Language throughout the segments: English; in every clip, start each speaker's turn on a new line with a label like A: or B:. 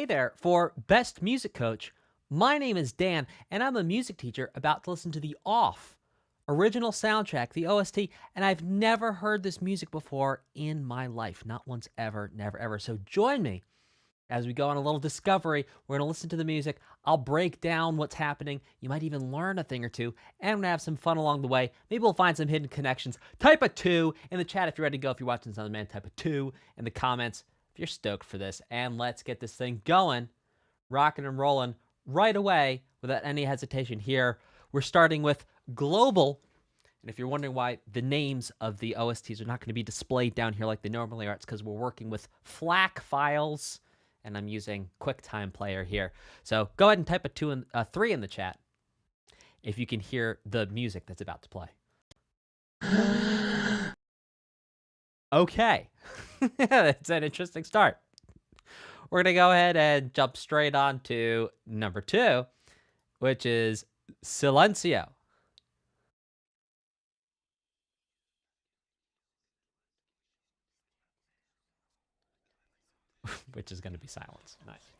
A: there, for Best Music Coach, my name is Dan, and I'm a music teacher about to listen to the Off original soundtrack, the OST, and I've never heard this music before in my life. Not once ever, never ever. So join me as we go on a little discovery. We're going to listen to the music. I'll break down what's happening. You might even learn a thing or two, and I'm going to have some fun along the way. Maybe we'll find some hidden connections. Type a 2 in the chat if you're ready to go. If you're watching this on demand, type a 2 in the comments if you're stoked for this. And let's get this thing going, rocking and rolling right away without any hesitation here. We're starting with Global. And if you're wondering why the names of the OSTs are not going to be displayed down here like they normally are, it's because we're working with FLAC files, and I'm using QuickTime Player here. So go ahead and type a 3 in the chat if you can hear the music that's about to play. Okay. That's an interesting start. We're going to go ahead and jump straight on to number 2, which is Silencio. Which is going to be silence. Nice.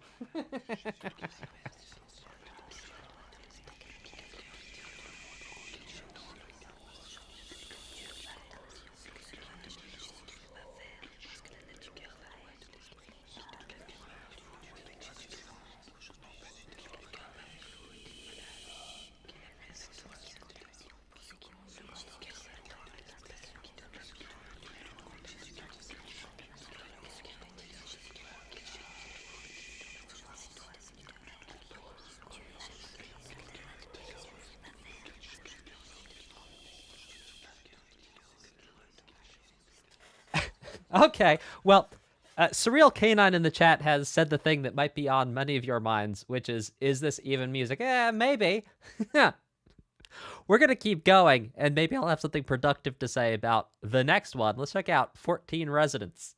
A: Okay, well, Surreal Canine in the chat has said the thing that might be on many of your minds, which is this even music? Maybe. We're going to keep going, and maybe I'll have something productive to say about the next one. Let's check out 14 Residents.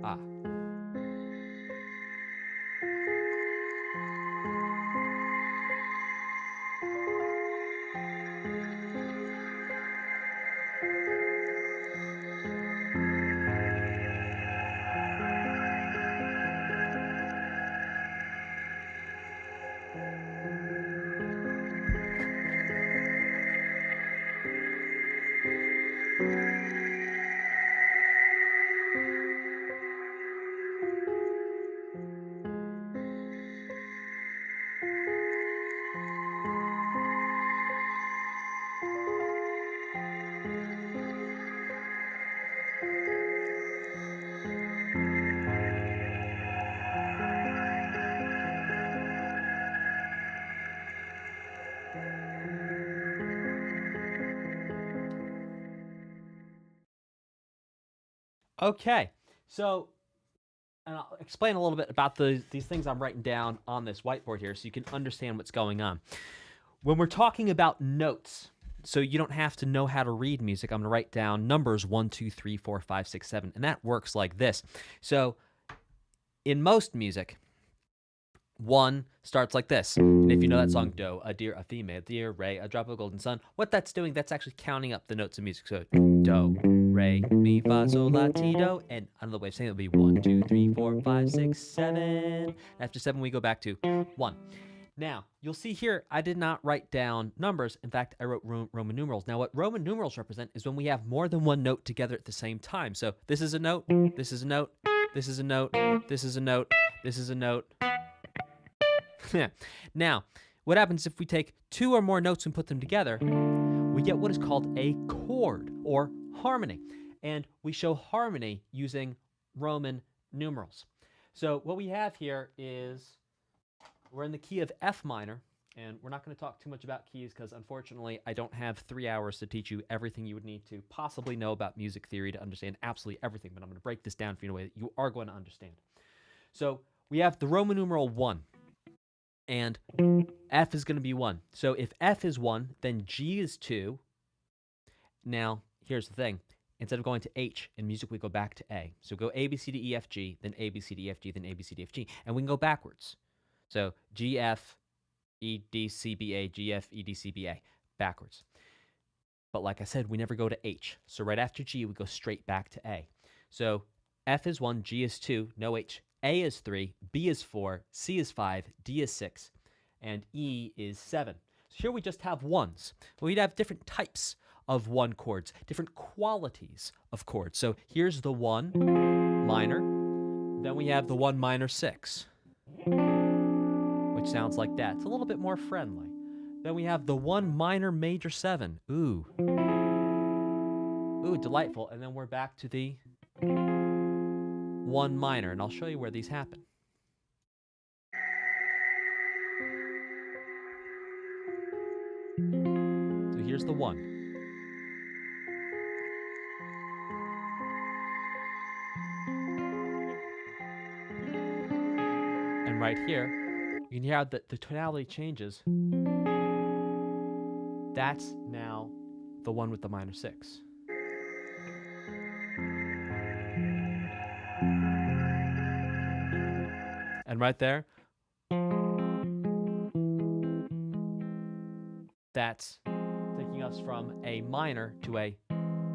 A: Ah. Okay, so, and I'll explain a little bit about these things I'm writing down on this whiteboard here so you can understand what's going on. When we're talking about notes, so you don't have to know how to read music, I'm going to write down numbers 1, 2, 3, 4, 5, 6, 7, and that works like this. So in most music, 1 starts like this. And if you know that song, do, a deer, a female deer, re, a drop of golden sun, what that's doing, that's actually counting up the notes of music. So do, re, mi, fa, sol, la, ti, do. And another way of saying it would be 1, 2, 3, 4, 5, 6, 7. After 7, we go back to 1. Now, you'll see here, I did not write down numbers. In fact, I wrote Roman numerals. Now, what Roman numerals represent is when we have more than one note together at the same time. So this is a note, this is a note, this is a note, this is a note, this is a note. Now, what happens if we take 2 or more notes and put them together? We get what is called a chord or harmony. And we show harmony using Roman numerals. So what we have here is we're in the key of F minor, and we're not going to talk too much about keys because unfortunately I don't have 3 hours to teach you everything you would need to possibly know about music theory to understand absolutely everything, but I'm going to break this down for you in a way that you are going to understand. So we have the Roman numeral 1. And F is going to be 1. So if F is 1, then G is 2. Now, here's the thing. Instead of going to H in music, we go back to A. So go A, B, C, D, E, F, G, then A, B, C, D, E, F, G, then A, B, C, D, F, G. And we can go backwards. So G, F, E, D, C, B, A, G, F, E, D, C, B, A. Backwards. But like I said, we never go to H. So right after G, we go straight back to A. So F is 1, G is 2, no H. A is 3, B is 4, C is 5, D is 6, and E is 7. So here we just have ones. We'd have different types of 1 chords, different qualities of chords. So here's the 1 minor. Then we have the 1 minor 6, which sounds like that. It's a little bit more friendly. Then we have the 1 minor major 7. Ooh, delightful. And then we're back to the 1 minor, and I'll show you where these happen. So here's the 1. And right here, you can hear how the tonality changes. That's now the 1 with the minor 6. And right there, that's taking us from a minor to a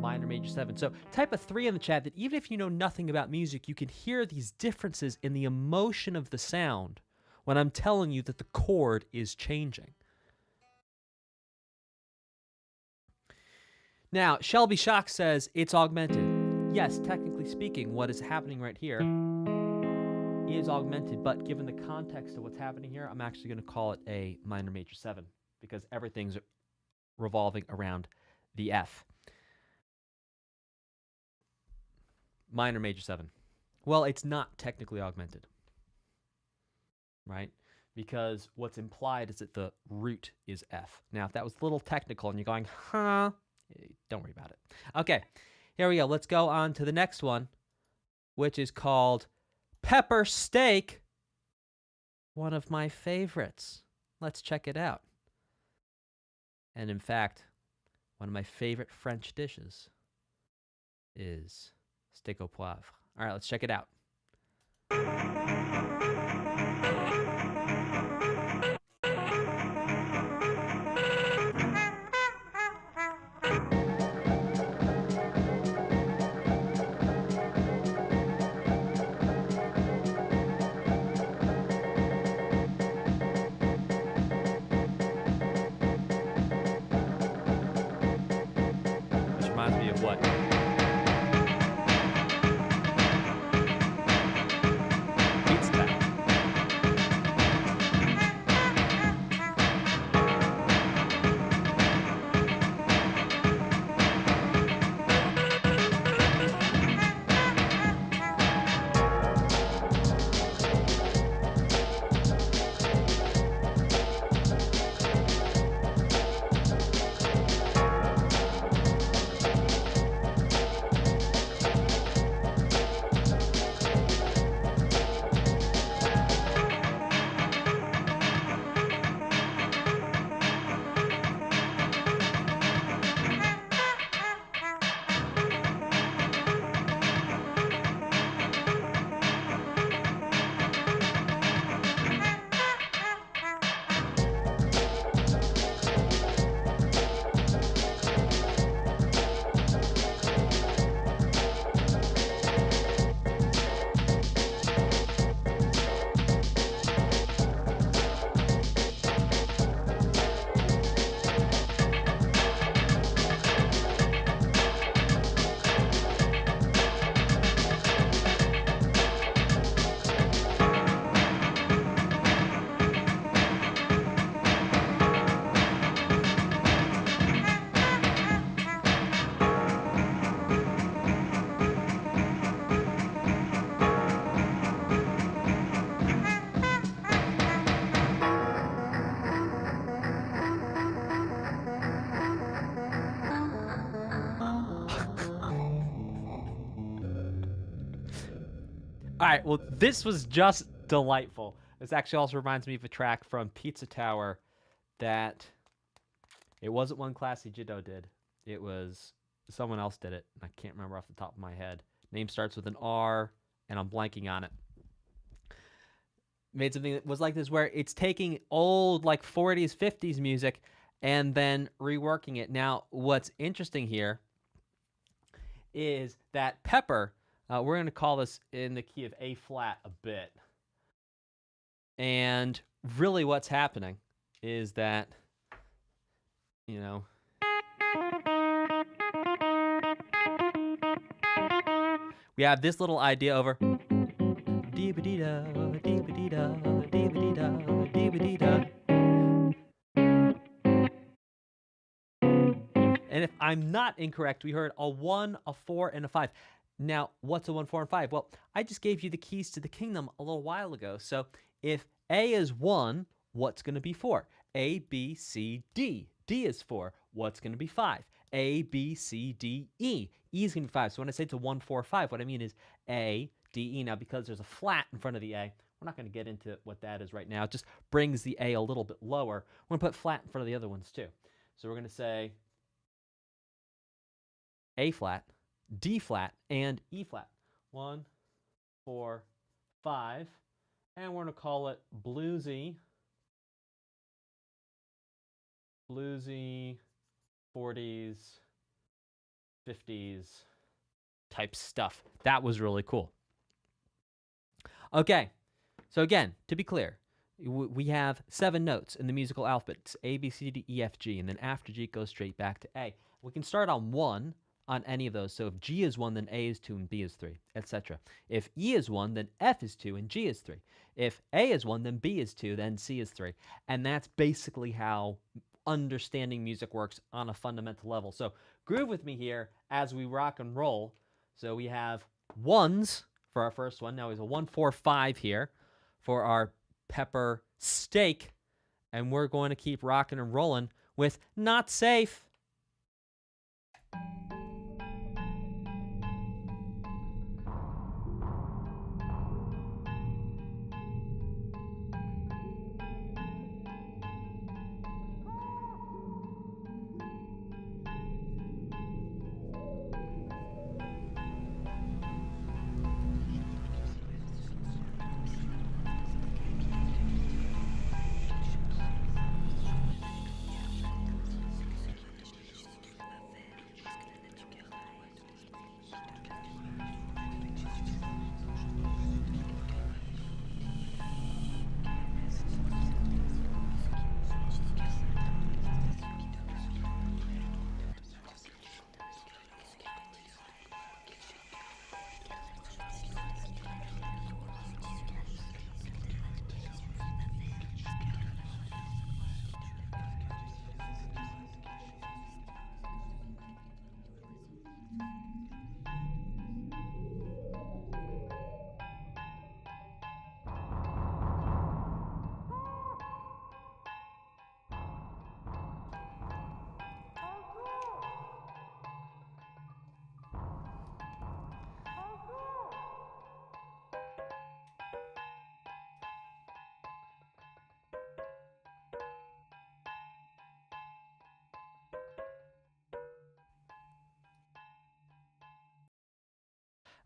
A: minor major 7. So type a 3 in the chat that even if you know nothing about music, you can hear these differences in the emotion of the sound when I'm telling you that the chord is changing. Now, Shelby Shock says it's augmented. Yes, technically speaking, what is happening right here is augmented, but given the context of what's happening here, I'm actually going to call it a minor major 7 because everything's revolving around the F. Minor major 7. Well, it's not technically augmented, right? Because what's implied is that the root is F. Now, if that was a little technical and you're going, huh, don't worry about it. Okay, here we go. Let's go on to the next one, which is called Pepper Steak. One of my favorites. Let's check it out. And in fact, one of my favorite French dishes is steak au poivre. All right, let's check it out. Which reminds me of what? All right, well, this was just delightful. This actually also reminds me of a track from Pizza Tower that it wasn't one Classy Jiddo did. It was someone else did it. I can't remember off the top of my head. Name starts with an R, and I'm blanking on it. Made something that was like this where it's taking old, like 40s, 50s music and then reworking it. Now, what's interesting here is that Pepper We're going to call this in the key of A flat a bit. And really what's happening is that, you know, we have this little idea over dee-ba-dee-da, dee-ba-dee-da, dee-ba-dee-da, dee-ba-dee-da. And if I'm not incorrect, we heard a 1, a 4, and a 5. Now, what's a 1, 4, and 5? Well, I just gave you the keys to the kingdom a little while ago. So if A is 1, what's going to be 4? A, B, C, D. D is 4. What's going to be 5? A, B, C, D, E. E is going to be 5. So when I say it's a 1, 4, 5, what I mean is A, D, E. Now, because there's a flat in front of the A, we're not going to get into what that is right now. It just brings the A a little bit lower. We're going to put flat in front of the other ones too. So we're going to say A flat, D flat, and E flat. 1, 4, 5. And we're going to call it bluesy 40s, 50s type stuff. That was really cool. Okay, so again, to be clear, we have 7 notes in the musical alphabet. It's A, B, C, D, E, F, G, and then after G it goes straight back to A. We can start on 1 on any of those. So if G is 1, then A is 2 and B is 3, etc. If E is 1, then F is 2 and G is 3. If A is 1, then B is 2, then C is 3. And that's basically how understanding music works on a fundamental level. So groove with me here as we rock and roll. So we have 1s for our first one. Now is a 1, 4, 5 here for our pepper steak. And we're going to keep rocking and rolling with Not Safe.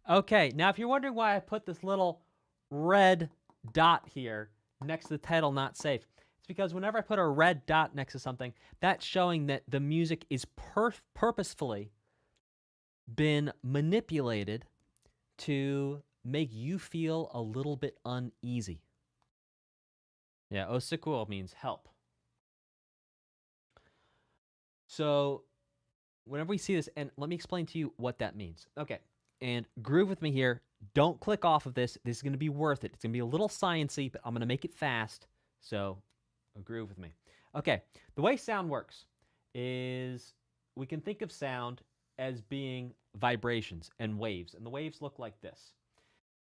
A: Okay, now if you're wondering why I put this little red dot here next to the title Not Safe, it's because whenever I put a red dot next to something, that's showing that the music is purposefully been manipulated to make you feel a little bit uneasy. Yeah, osikuo means help. So whenever we see this, and let me explain to you what that means. Okay. And groove with me here. Don't click off of this. This is going to be worth it. It's going to be a little sciencey, but I'm going to make it fast. So groove with me. Okay, the way sound works is we can think of sound as being vibrations and waves. And the waves look like this.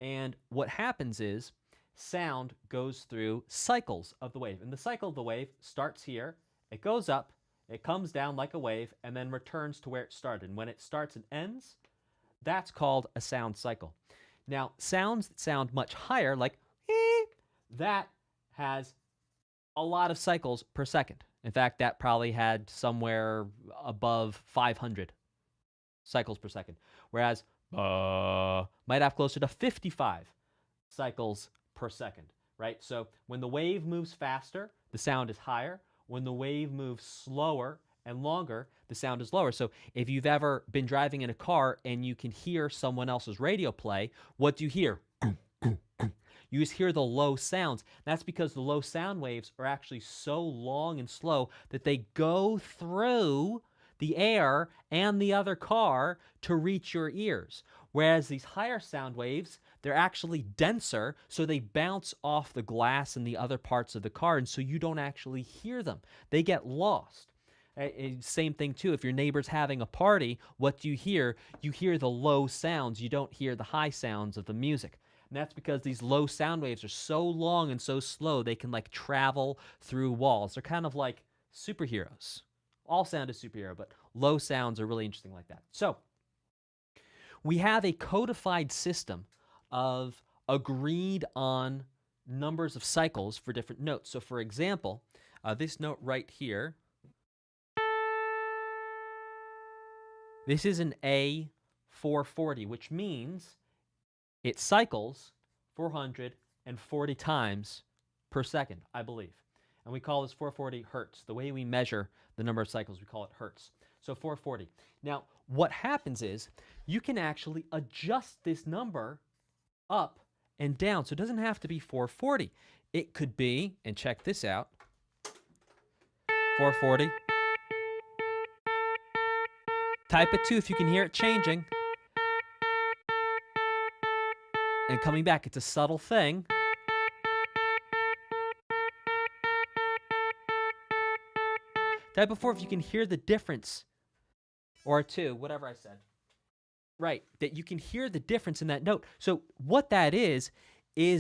A: And what happens is sound goes through cycles of the wave. And the cycle of the wave starts here. It goes up. It comes down like a wave and then returns to where it started. And when it starts and ends, that's called a sound cycle. Now, sounds that sound much higher, like that has a lot of cycles per second. In fact, that probably had somewhere above 500 cycles per second. Whereas might have closer to 55 cycles per second, right? So when the wave moves faster, the sound is higher. When the wave moves slower and longer, the sound is lower. So if you've ever been driving in a car and you can hear someone else's radio play, what do you hear? You just hear the low sounds. That's because the low sound waves are actually so long and slow that they go through the air and the other car to reach your ears. Whereas these higher sound waves, they're actually denser, so they bounce off the glass and the other parts of the car, and so you don't actually hear them. They get lost. Same thing too, if your neighbor's having a party, what do you hear? You hear the low sounds. You don't hear the high sounds of the music. And that's because these low sound waves are so long and so slow, they can like travel through walls. They're kind of like superheroes. All sound is superhero, but low sounds are really interesting like that. So we have a codified system of agreed on numbers of cycles for different notes. So for example, this note right here, this is an A440, which means it cycles 440 times per second, I believe. And we call this 440 hertz. The way we measure the number of cycles, we call it hertz. So 440. Now, what happens is you can actually adjust this number up and down. So it doesn't have to be 440. It could be, and check this out, 440. Type it 2 if you can hear it changing. And coming back, it's a subtle thing. Type of 4 if you can hear the difference. Or 2, whatever I said. Right, that you can hear the difference in that note. So what that is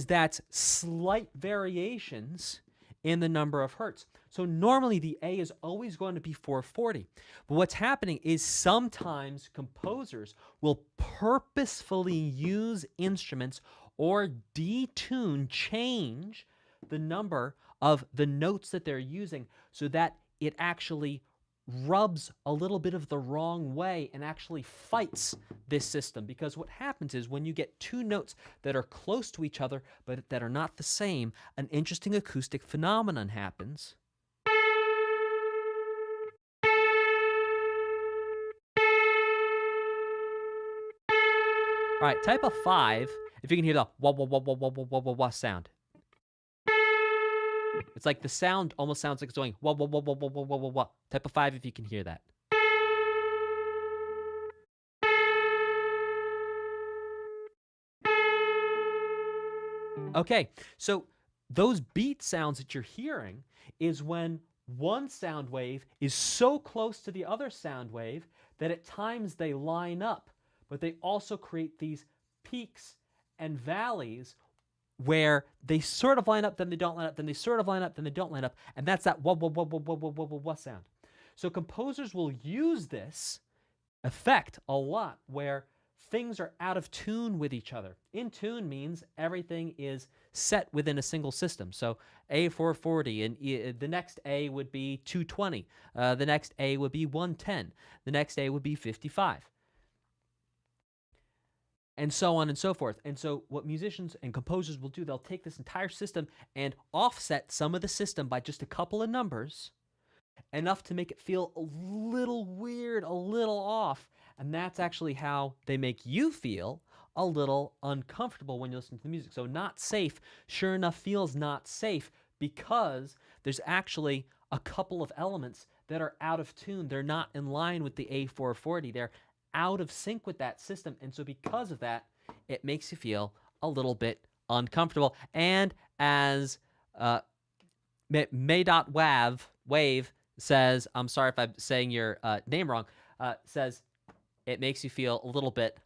A: that's slight variations in the number of hertz. So normally the A is always going to be 440. But what's happening is sometimes composers will purposefully use instruments or detune, change the number of the notes that they're using so that it actually rubs a little bit of the wrong way and actually fights this system. Because what happens is when you get two notes that are close to each other but that are not the same, an interesting acoustic phenomenon happens. All right, type of 5, if you can hear the wah wah wah wah wah wah wah wah wah sound. It's like the sound almost sounds like it's going wah wah wah wah wah wah wah wah wah. Type of 5 if you can hear that. Okay, so those beat sounds that you're hearing is when one sound wave is so close to the other sound wave that at times they line up, but they also create these peaks and valleys where they sort of line up, then they don't line up, then they sort of line up, then they don't line up, and that's that wah wah wah wah wah wah wah wah wah sound. So composers will use this effect a lot where things are out of tune with each other. In tune means everything is set within a single system. So A440, and the next A would be 220. The next A would be 110. The next A would be 55. And so on and so forth. And so what musicians and composers will do, they'll take this entire system and offset some of the system by just a couple of numbers, enough to make it feel a little weird, a little off. And that's actually how they make you feel a little uncomfortable when you listen to the music. So not safe, sure enough, feels not safe because there's actually a couple of elements that are out of tune. They're not in line with the A440. They're out of sync with that system. And so because of that, it makes you feel a little bit uncomfortable. And as May.Wave says, I'm sorry if I'm saying your name wrong, says it makes you feel a little bit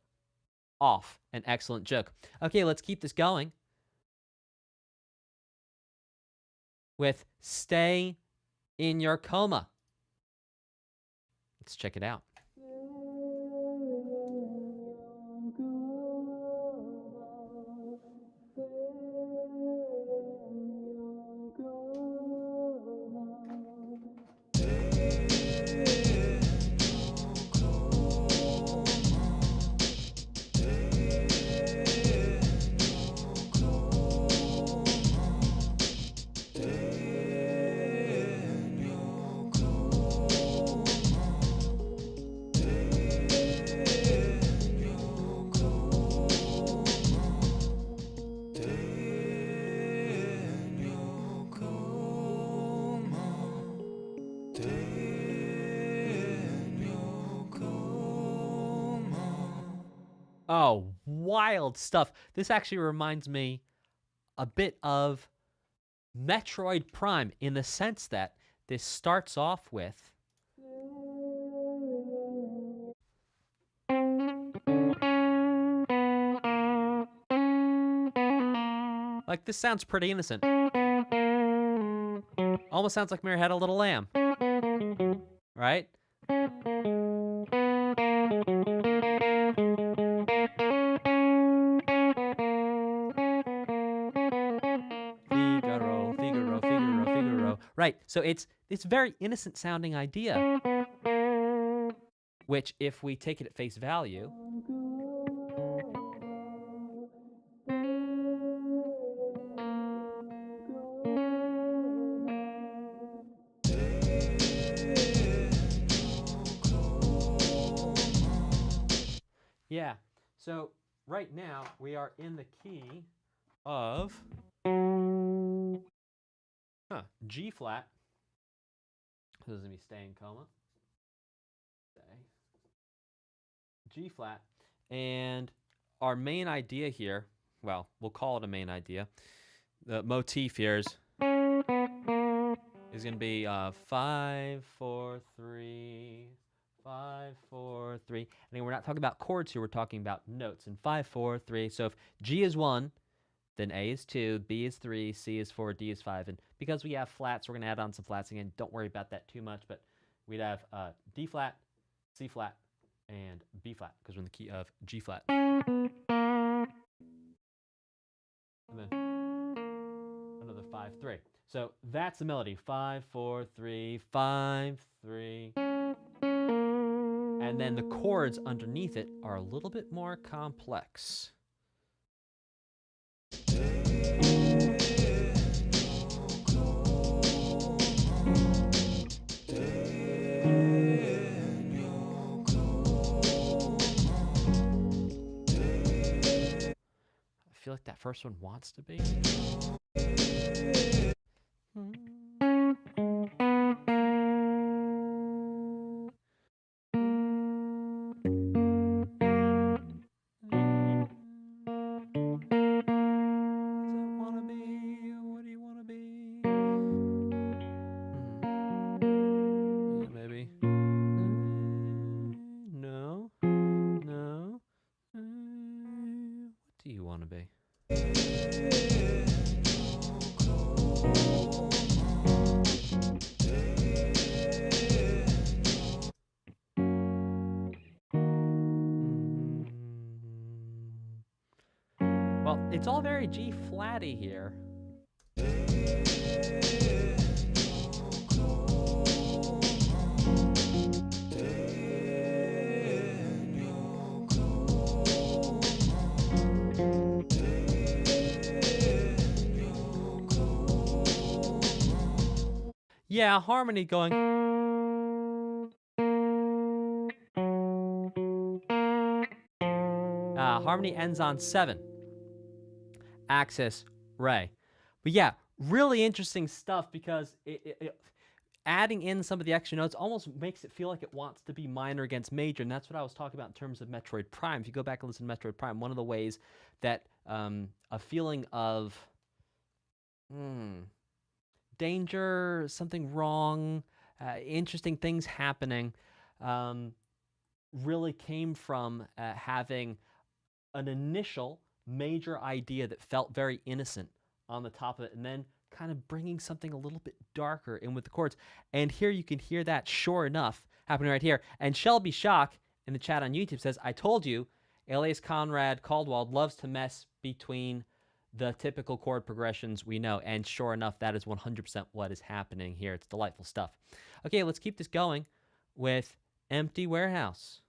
A: off. An excellent joke. Okay, let's keep this going with Stay in Your Coma. Let's check it out. Oh, wild stuff. This actually reminds me a bit of Metroid Prime in the sense that this starts off with like, this sounds pretty innocent. Almost sounds like Mary Had a Little Lamb, right? Figaro, Figaro, Figaro, Figaro. Right. So it's very innocent sounding idea, which if we take it at face value, yeah. So right now we are in the key of G flat. This is gonna be staying coma. Stay. G flat. And our main idea here, well, we'll call it a main idea. The motif here is going to be 5, 4, 3, 5, 4, 3. And we're not talking about chords here, we're talking about notes. And 5, 4, 3. So if G is 1, then A is 2, B is 3, C is 4, D is 5. And because we have flats, we're going to add on some flats again. Don't worry about that too much, but we'd have D flat, C flat, and B flat, because we're in the key of G flat. And then another 5, 3. So that's the melody. 5, 4, 3, 5, 3. And then the chords underneath it are a little bit more complex. I feel like that first one wants to be. Well, it's all very G flatty here. Yeah, harmony going. Harmony ends on 7. Axis, re. But yeah, really interesting stuff because adding in some of the extra notes almost makes it feel like it wants to be minor against major, and that's what I was talking about in terms of Metroid Prime. If you go back and listen to Metroid Prime, one of the ways that a feeling of danger, something wrong, interesting things happening, really came from having an initial major idea that felt very innocent on the top of it, and then kind of bringing something a little bit darker in with the chords. And here you can hear that, sure enough, happening right here. And Shelby Shock in the chat on YouTube says, I told you, alias Conrad Caldwell loves to mess between the typical chord progressions we know. And sure enough, that is 100% what is happening here. It's delightful stuff. Okay, let's keep this going with Empty Warehouse.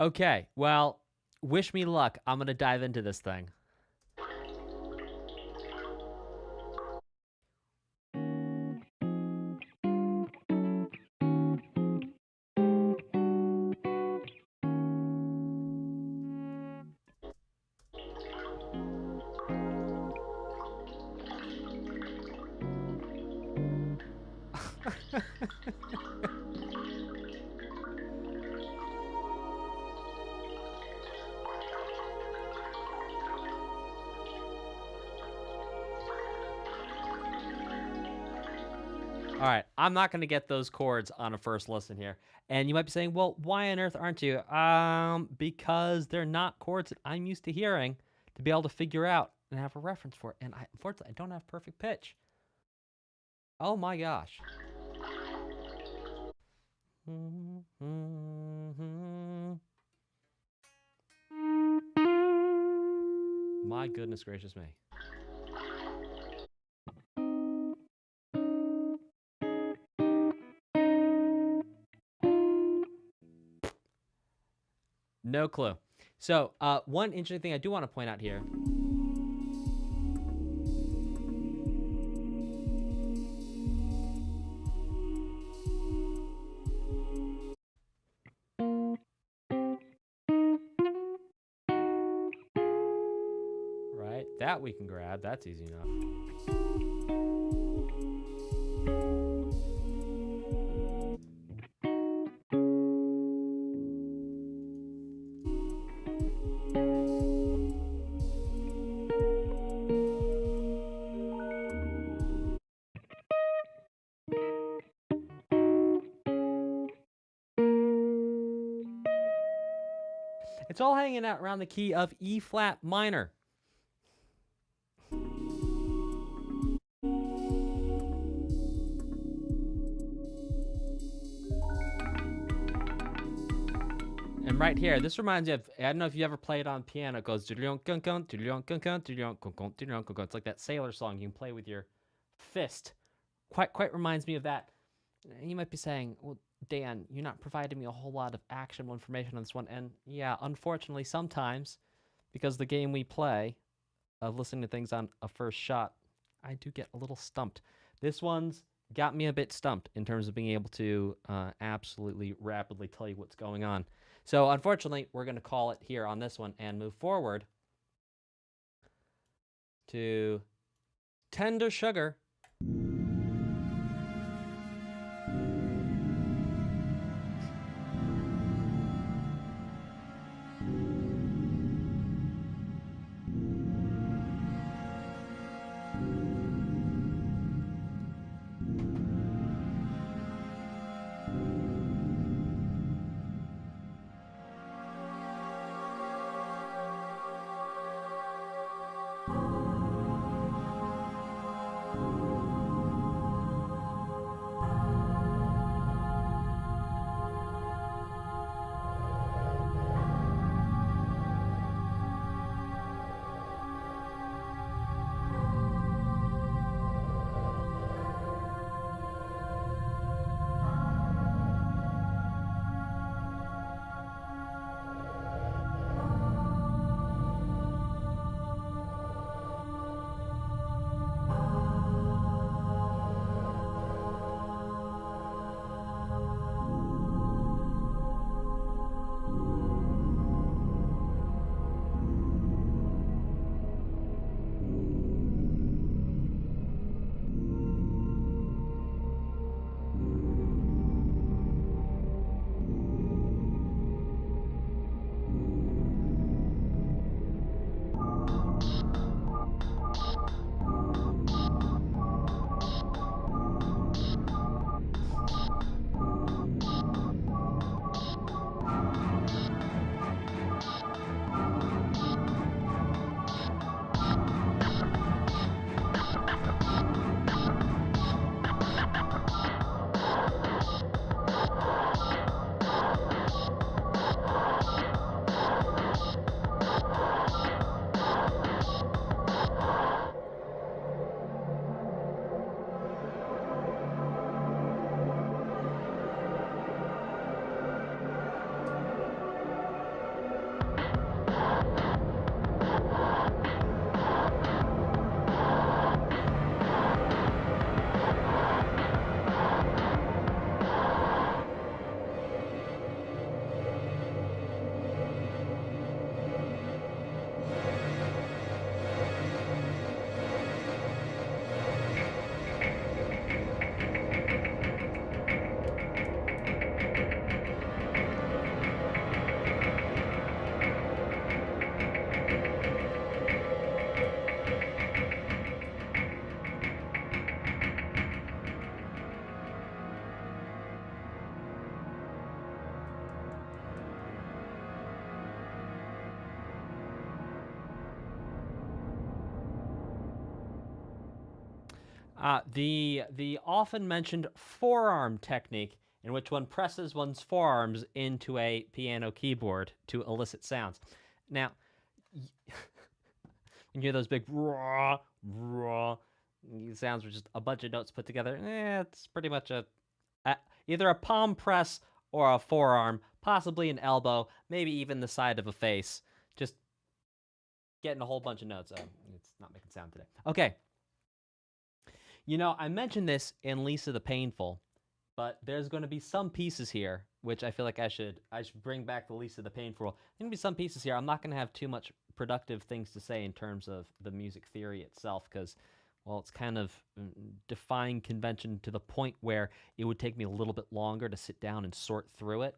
A: Okay, well, wish me luck. I'm gonna dive into this thing. All right, I'm not going to get those chords on a first listen here. And you might be saying, well, why on earth aren't you? Because they're not chords that I'm used to hearing to be able to figure out and have a reference for it. And unfortunately, I don't have perfect pitch. Oh my gosh. My goodness gracious me. No clue. So, one interesting thing I do want to point out here. Right? That we can grab. That's easy enough. It's all hanging out around the key of E flat minor. And right here, this reminds me of, I don't know if you ever played on piano, it goes, it's like that sailor song you can play with your fist. Quite reminds me of that. You might be saying, well, Dan, you're not providing me a whole lot of actionable information on this one. And yeah, unfortunately, sometimes, because the game we play of listening to things on a first shot, I do get a little stumped. This one's got me a bit stumped in terms of being able to absolutely rapidly tell you what's going on. So unfortunately, we're going to call it here on this one and move forward to Tender Sugar. The often mentioned forearm technique, in which one presses one's forearms into a piano keyboard to elicit sounds. Now, when you hear those big raw sounds, with just a bunch of notes put together, it's pretty much either a palm press or a forearm, possibly an elbow, maybe even the side of a face. Just getting a whole bunch of notes. It's not making sound today. Okay. You know, I mentioned this in Lisa the Painful, but there's going to be some pieces here which I feel like I should bring back the Lisa the Painful. There's going to be some pieces here. I'm not going to have too much productive things to say in terms of the music theory itself, because, well, it's kind of defying convention to the point where it would take me a little bit longer to sit down and sort through it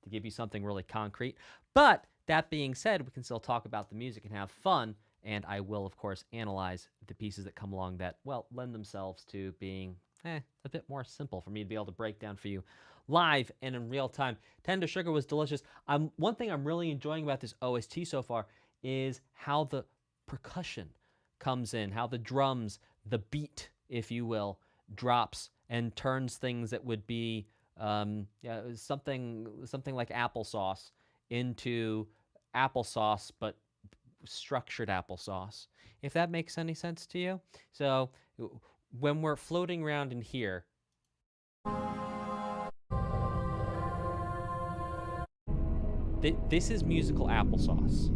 A: to give you something really concrete. But that being said, we can still talk about the music and have fun, and I will, of course, analyze the pieces that come along that, well, lend themselves to being a bit more simple for me to be able to break down for you live and in real time. Tender Sugar was delicious. One thing I'm really enjoying about this OST so far is how the percussion comes in, how the drums, the beat, if you will, drops and turns things that would be something like applesauce into applesauce, but structured applesauce, if that makes any sense to you. So when we're floating around in here, this is musical applesauce,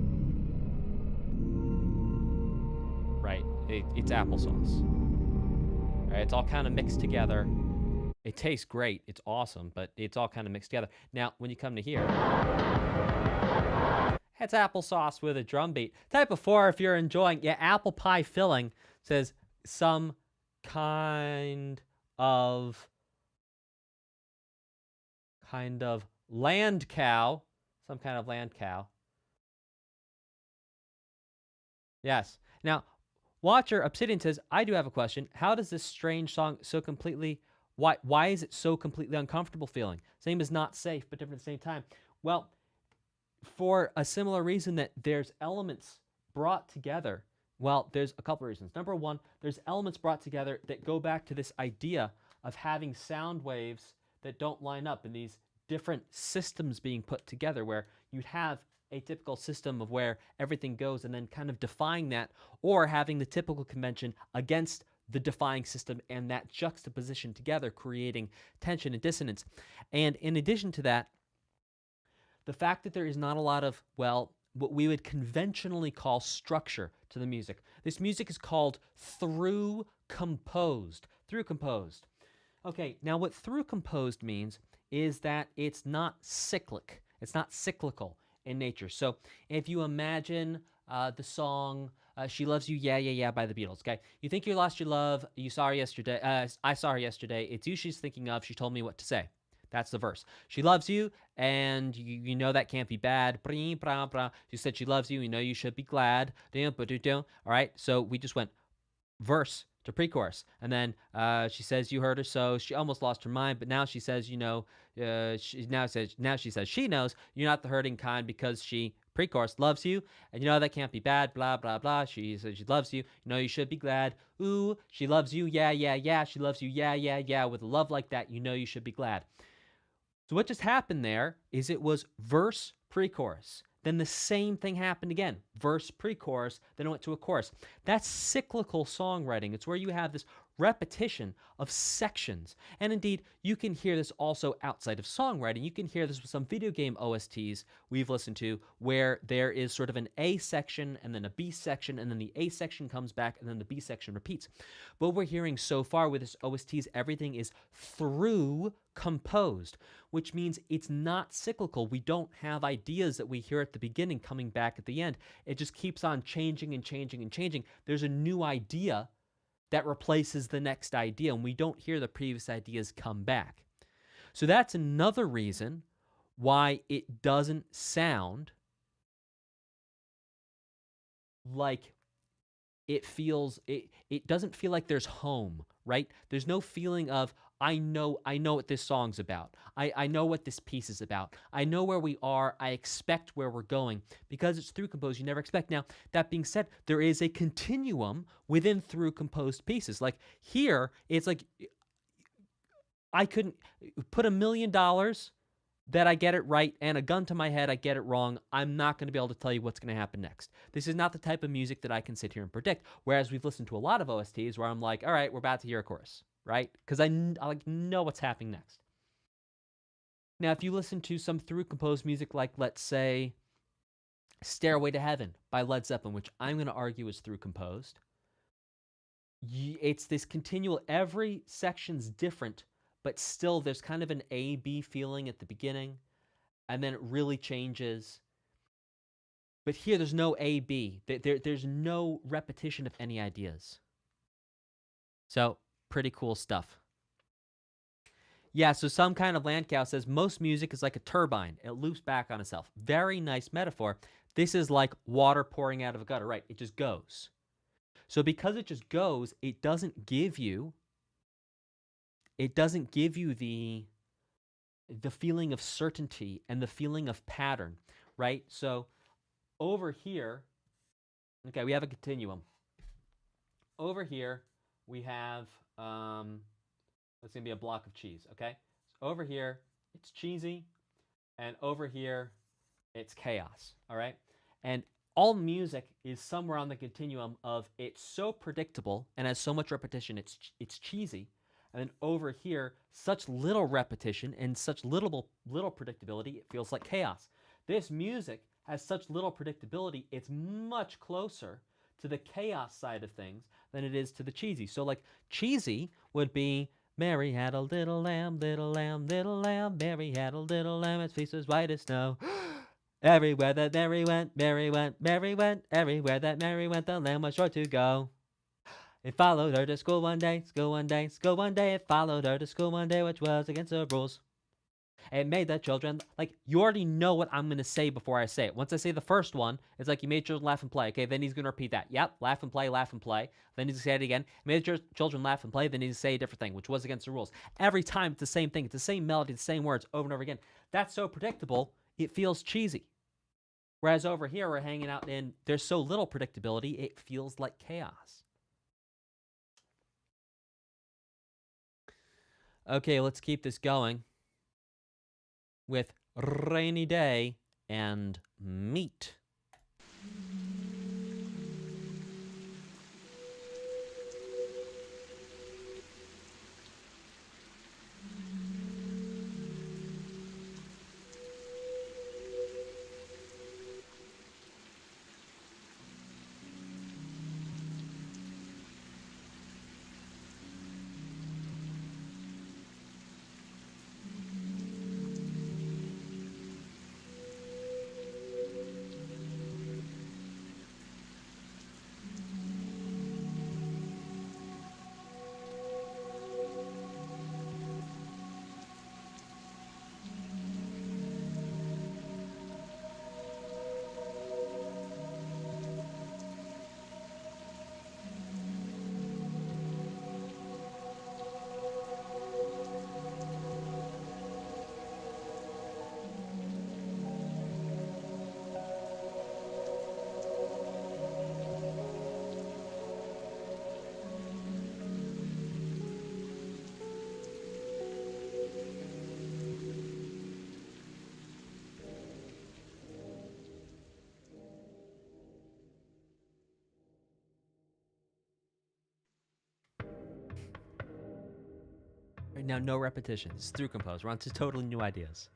A: right? It's applesauce, right? It's all kind of mixed together. It tastes great. It's awesome, but it's all kind of mixed together. Now, when you come to here, it's applesauce with a drum beat. Type before if you're enjoying. Yeah, apple pie filling says some kind of land cow. Some kind of land cow. Yes. Now, Watcher Obsidian says, I do have a question. How does this strange song so completely... Why is it so completely uncomfortable feeling? Same as Not Safe, but different at the same time. Well, for a similar reason that there's elements brought together. Well, there's a couple reasons. Number one, there's elements brought together that go back to this idea of having sound waves that don't line up in these different systems being put together, where you'd have a typical system of where everything goes and then kind of defying that, or having the typical convention against the defying system and that juxtaposition together, creating tension and dissonance. And in addition to that, the fact that there is not a lot of, well, what we would conventionally call structure to the music. This music is called through composed. Through composed. Okay, now what through composed means is that it's not cyclic. It's not cyclical in nature. So if you imagine the song She Loves You, Yeah, Yeah, Yeah by the Beatles, okay? You think you lost your love, you saw her yesterday, I saw her yesterday, it's you she's thinking of, she told me what to say. That's the verse. She loves you, and you know that can't be bad. She said she loves you, you know you should be glad. All right, so we just went verse to pre-chorus, and then she says you hurt her, so she almost lost her mind, but now she says, you know, she says she knows you're not the hurting kind because she pre-chorus loves you, and you know that can't be bad. Blah blah blah. She says she loves you. You know you should be glad. Ooh, she loves you. Yeah yeah yeah. She loves you. Yeah yeah yeah. With a love like that, you know you should be glad. So what just happened there is it was verse, pre-chorus. Then the same thing happened again. Verse, pre-chorus, then it went to a chorus. That's cyclical songwriting. It's where you have this repetition of sections. And indeed, you can hear this also outside of songwriting. You can hear this with some video game OSTs we've listened to, where there is sort of an A section and then a B section, and then the A section comes back and then the B section repeats. What we're hearing so far with this OST is everything is through composed, which means it's not cyclical. We don't have ideas that we hear at the beginning coming back at the end. It just keeps on changing and changing and changing. There's a new idea that replaces the next idea, and we don't hear the previous ideas come back. So that's another reason why it doesn't sound like it doesn't feel like there's home, right? There's no feeling of I know what this song's about. I know what this piece is about. I know where we are. I expect where we're going. Because it's through composed, you never expect. Now, that being said, there is a continuum within through composed pieces. Like here, it's like I couldn't put $1 million that I get it right and a gun to my head, I get it wrong. I'm not going to be able to tell you what's going to happen next. This is not the type of music that I can sit here and predict. Whereas we've listened to a lot of OSTs where I'm like, all right, we're about to hear a chorus, right? Because I like know what's happening next. Now, if you listen to some through composed music, like let's say Stairway to Heaven by Led Zeppelin, which I'm going to argue is through composed, it's this continual, every section's different, but still there's kind of an A-B feeling at the beginning, and then it really changes. But here there's no A-B. There's no repetition of any ideas. So, pretty cool stuff. Yeah, so Some Kind of Land Cow says, most music is like a turbine. It loops back on itself. Very nice metaphor. This is like water pouring out of a gutter, right? It just goes. So because it just goes, it doesn't give you the feeling of certainty and the feeling of pattern, right? So over here, okay, we have a continuum. Over here, we have, it's going to be a block of cheese, okay? So over here, it's cheesy, and over here, it's chaos, all right? And all music is somewhere on the continuum of it's so predictable and has so much repetition, it's cheesy. And then over here, such little repetition and such little predictability, it feels like chaos. This music has such little predictability, it's much closer to the chaos side of things than it is to the cheesy. So like cheesy would be, Mary had a little lamb, little lamb, little lamb. Mary had a little lamb, its face was white as snow. Everywhere that Mary went, Mary went, Mary went. Everywhere that Mary went, the lamb was sure to go. It followed her to school one day, school one day, school one day. It followed her to school one day, which was against the rules. It made the children, like, you already know what I'm going to say before I say it. Once I say the first one, it's like, you made children laugh and play. Okay, then he's going to repeat that. Yep, laugh and play, laugh and play. Then he's going to say it again. Made the children laugh and play. Then he's going to say a different thing, which was against the rules. Every time, it's the same thing. It's the same melody, the same words over and over again. That's so predictable, it feels cheesy. Whereas over here, we're hanging out and there's so little predictability, it feels like chaos. Okay, let's keep this going with Rainy Day and Meat. Right now, no repetitions. Through compose. We're on to totally new ideas.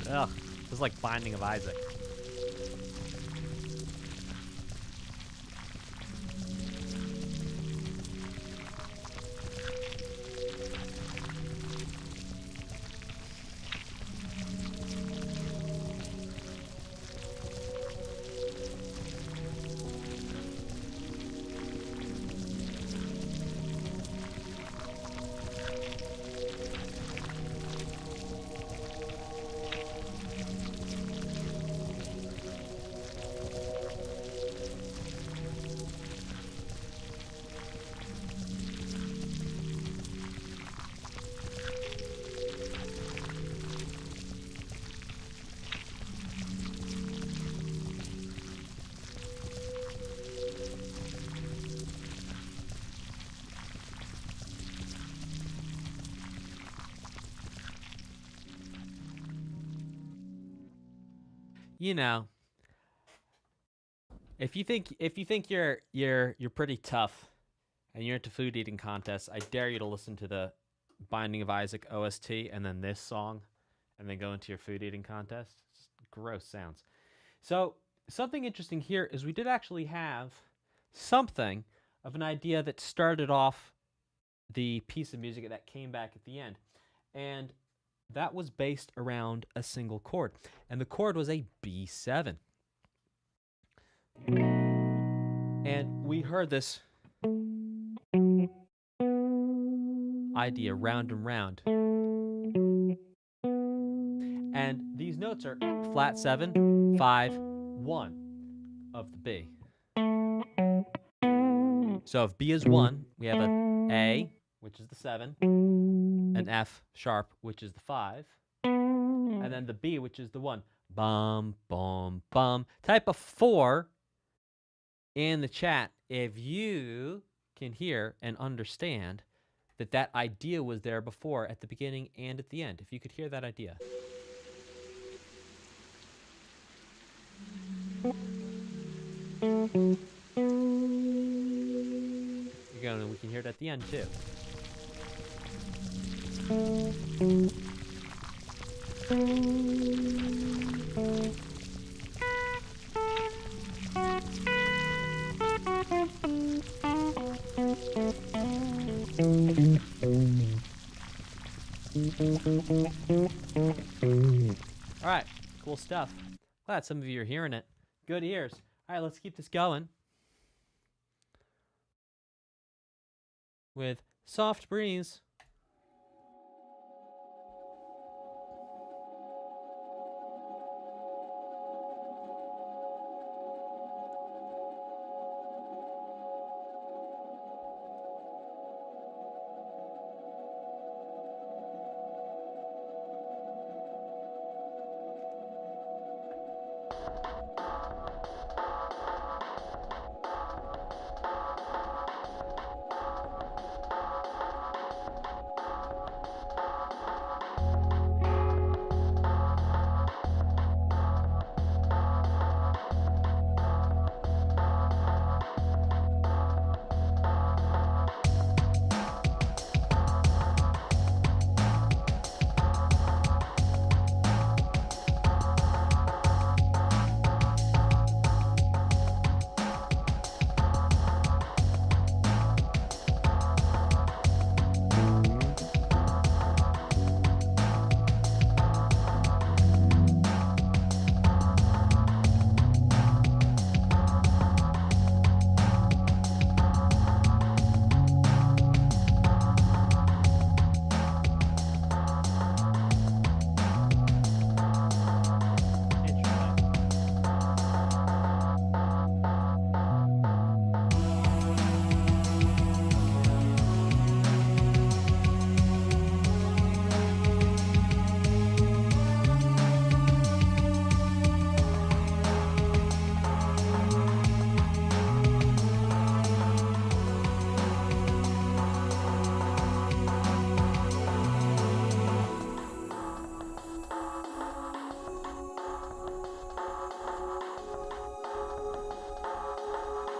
A: Ugh, this is like Binding of Isaac. You know, if you think you're pretty tough and you're into food eating contests, I dare you to listen to the Binding of Isaac OST and then this song and then go into your food eating contest. It's gross sounds. So something interesting here is we did actually have something of an idea that started off the piece of music that came back at the end. And that was based around a single chord. And the chord was a B7. And we heard this idea round and round. And these notes are flat 7, 5, 1 of the B. So if B is 1, we have an A, which is the 7, an F sharp, which is the 5, and then the B, which is the 1. Bum, bum, bum. Type a 4 in the chat if you can hear and understand that that idea was there before at the beginning and at the end. If you could hear that idea. Again, we can hear it at the end too. All right, cool stuff. Glad some of you are hearing it. Good ears. All right, let's keep this going with Soft Breeze.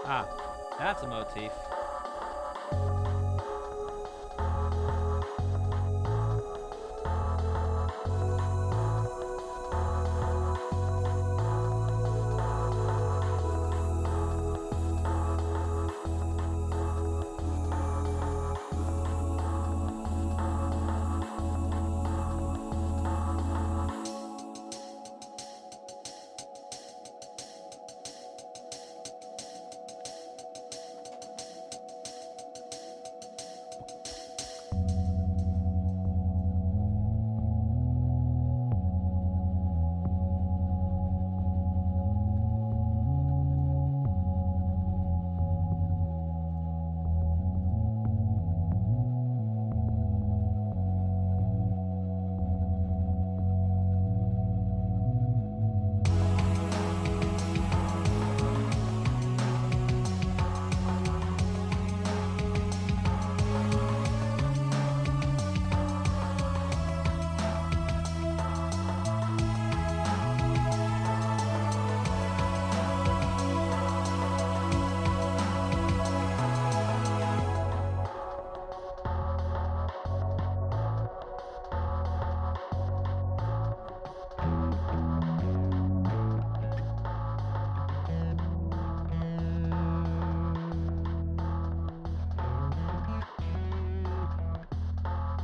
A: Ah, that's a motif.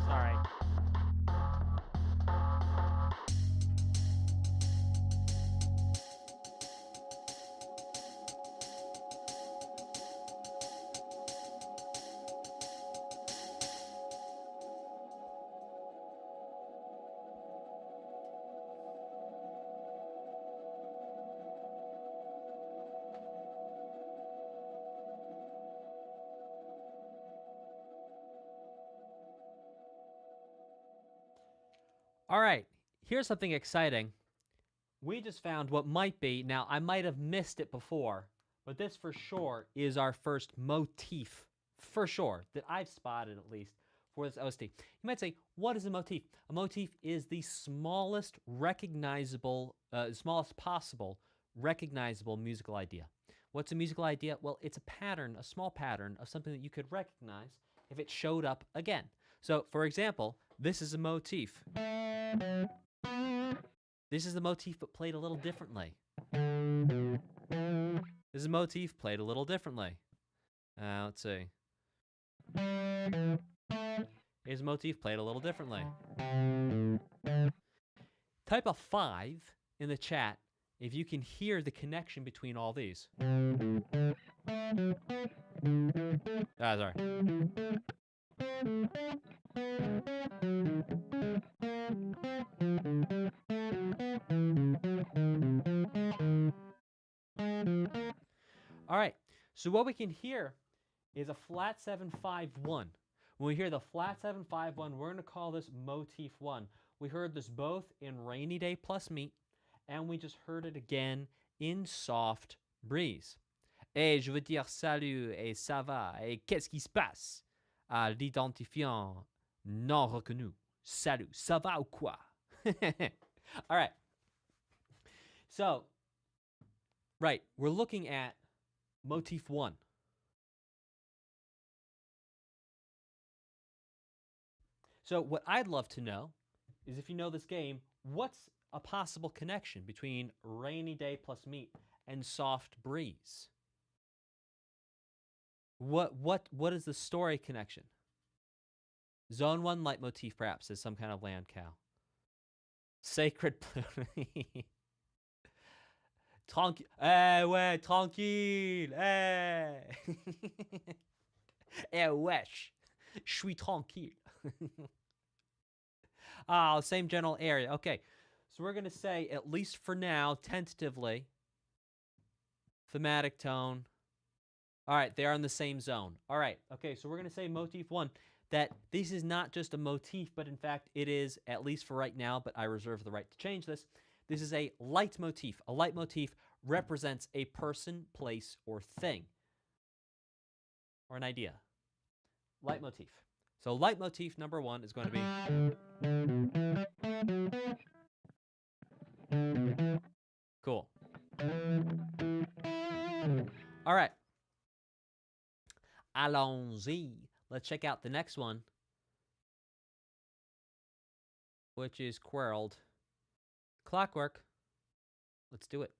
A: Sorry. All right, here's something exciting. We just found what might be, now I might have missed it before, but this for sure is our first motif, for sure, that I've spotted at least for this OST. You might say, what is a motif? A motif is the smallest recognizable, smallest possible recognizable musical idea. What's a musical idea? Well, it's a pattern, a small pattern of something that you could recognize if it showed up again. So, for example, this is a motif. This is the motif, but played a little differently. This is a motif played a little differently. Let's see. Here's a motif played a little differently. Type a 5 in the chat if you can hear the connection between all these. Sorry. All right, so what we can hear is a flat 7-5-1. When we hear the flat 7-5-1, we're going to call this motif 1. We heard this both in Rainy Day plus Meat, and we just heard it again in Soft Breeze. Et je veux dire salut, et ça va, et qu'est-ce qui se passe? À l'identifiant non reconnu. Salut, ça va ou quoi? All right. So, right, we're looking at motif 1. So what I'd love to know is, if you know this game, what's a possible connection between Rainy Day plus Meat and Soft Breeze? What is the story connection? Zone 1 leitmotif perhaps is some kind of land cow. Sacred Tranquille. Eh ouais, tranquille. Eh. Eh wesh. Je suis tranquille. Same general area. Okay. So we're going to say, at least for now, tentatively, thematic tone. All right, they are in the same zone. All right, okay, so we're going to say motif 1, that this is not just a motif, but in fact it is, at least for right now, but I reserve the right to change this. This is a leitmotif. A leitmotif represents a person, place, or thing, or an idea. Leitmotif. So leitmotif number 1 is going to be... Cool. All right. Allons-y. Let's check out the next one, which is Quirled. Clockwork. Let's do it.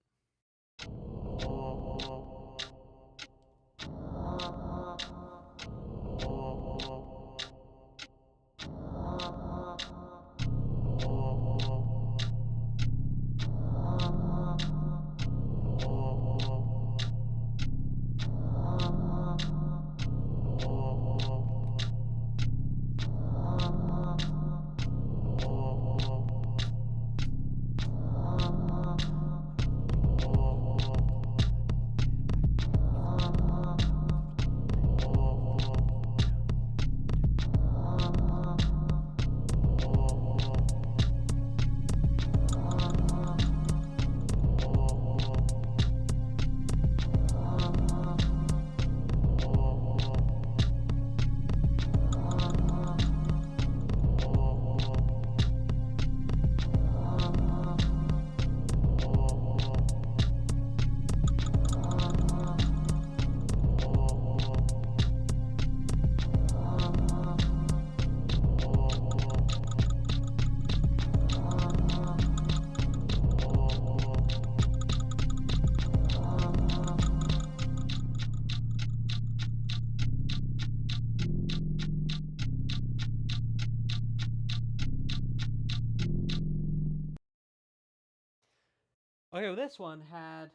A: Okay, well, this one had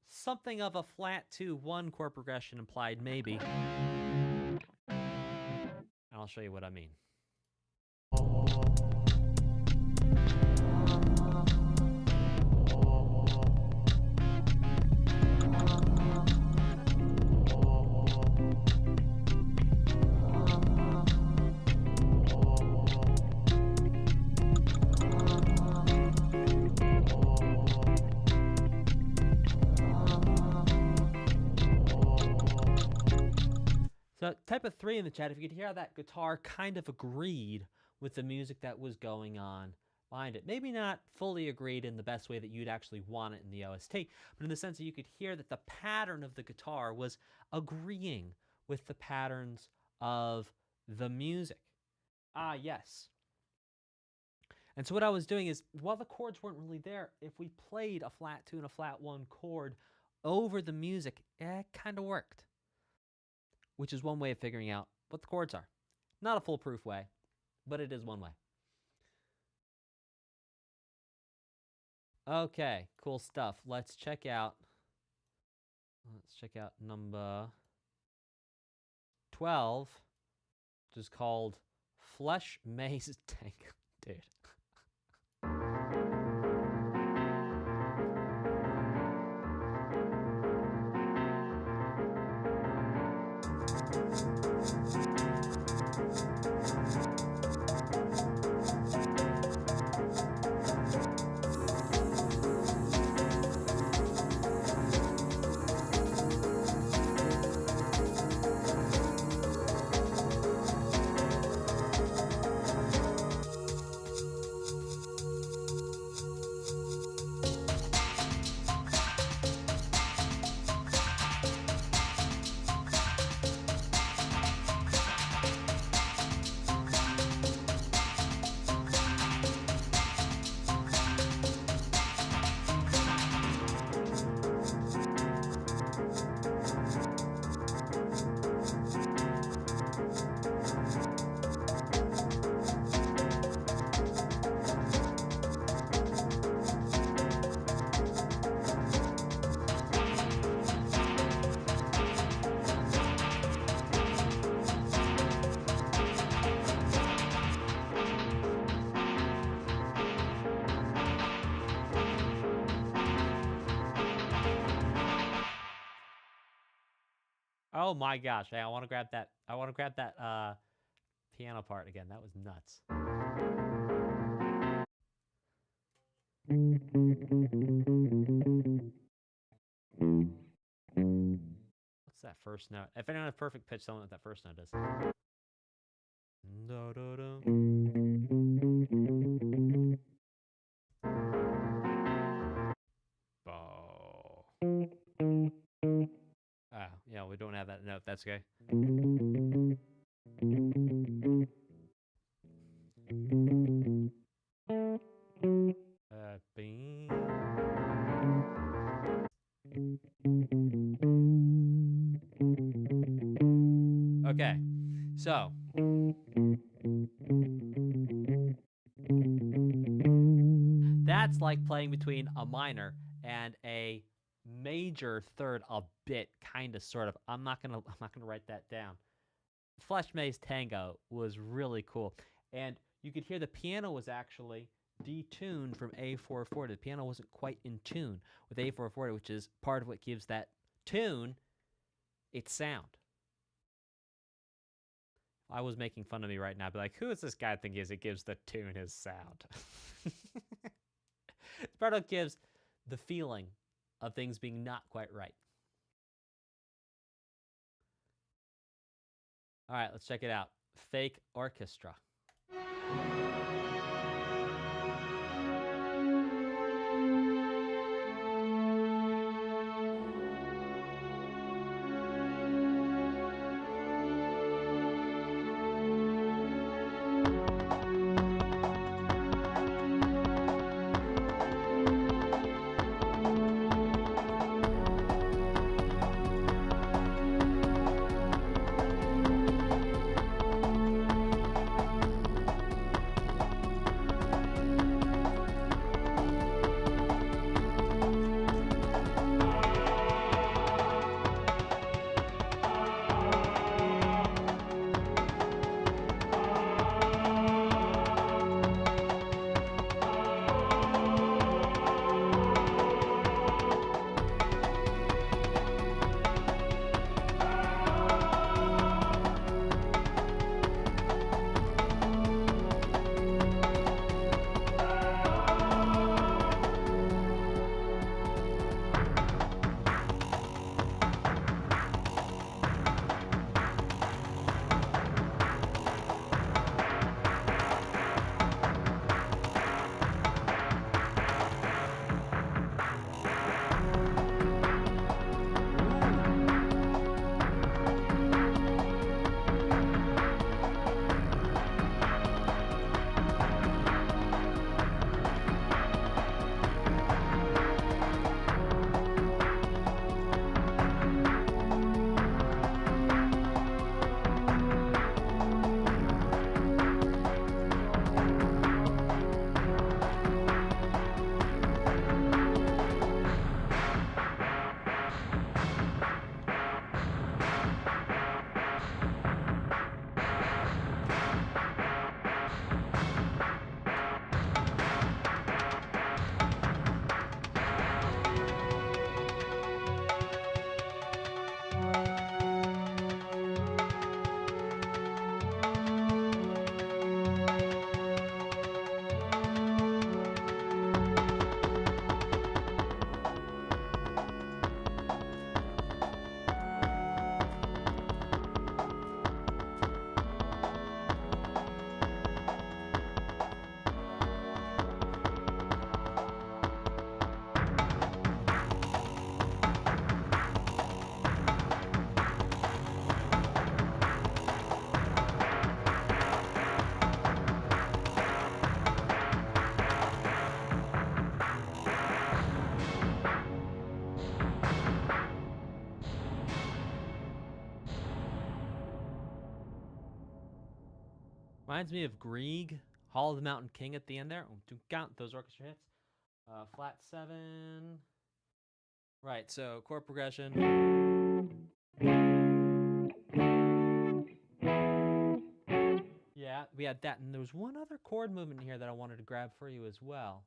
A: something of a flat 2-1 chord progression implied, maybe. And I'll show you what I mean. So type of 3 in the chat, if you could hear how that guitar kind of agreed with the music that was going on behind it. Maybe not fully agreed in the best way that you'd actually want it in the OST, but in the sense that you could hear that the pattern of the guitar was agreeing with the patterns of the music. Ah, yes. And so what I was doing is, while the chords weren't really there, if we played a flat 2 and a flat 1 chord over the music, it kind of worked. Which is one way of figuring out what the chords are. Not a foolproof way, but it is one way. Okay, cool stuff. Let's check out number 12, which is called Flesh Maze Tango. Dude. Oh my gosh, I want to grab that. I want to grab that piano part again. That was nuts. What's that first note? If anyone has perfect pitch, tell me what that first note is. Oh, Yeah, we don't have that note. That's okay. Bing. Okay, so that's like playing between a minor and a major third, a bit, kind of, sort of. I'm not gonna write that down. Flesh Maze Tango was really cool, and you could hear the piano was actually detuned from A440. The piano wasn't quite in tune with A440, which is part of what gives that tune its sound. I was making fun of me right now, but like, who is this guy think it gives the tune his sound? It's part of what gives the feeling of things being not quite right. All right, let's check it out. Fake Orchestra. Reminds me of Grieg, Hall of the Mountain King at the end there. Do count those orchestra hits. Flat 7. Right, so chord progression. Yeah, we had that. And there was one other chord movement here that I wanted to grab for you as well.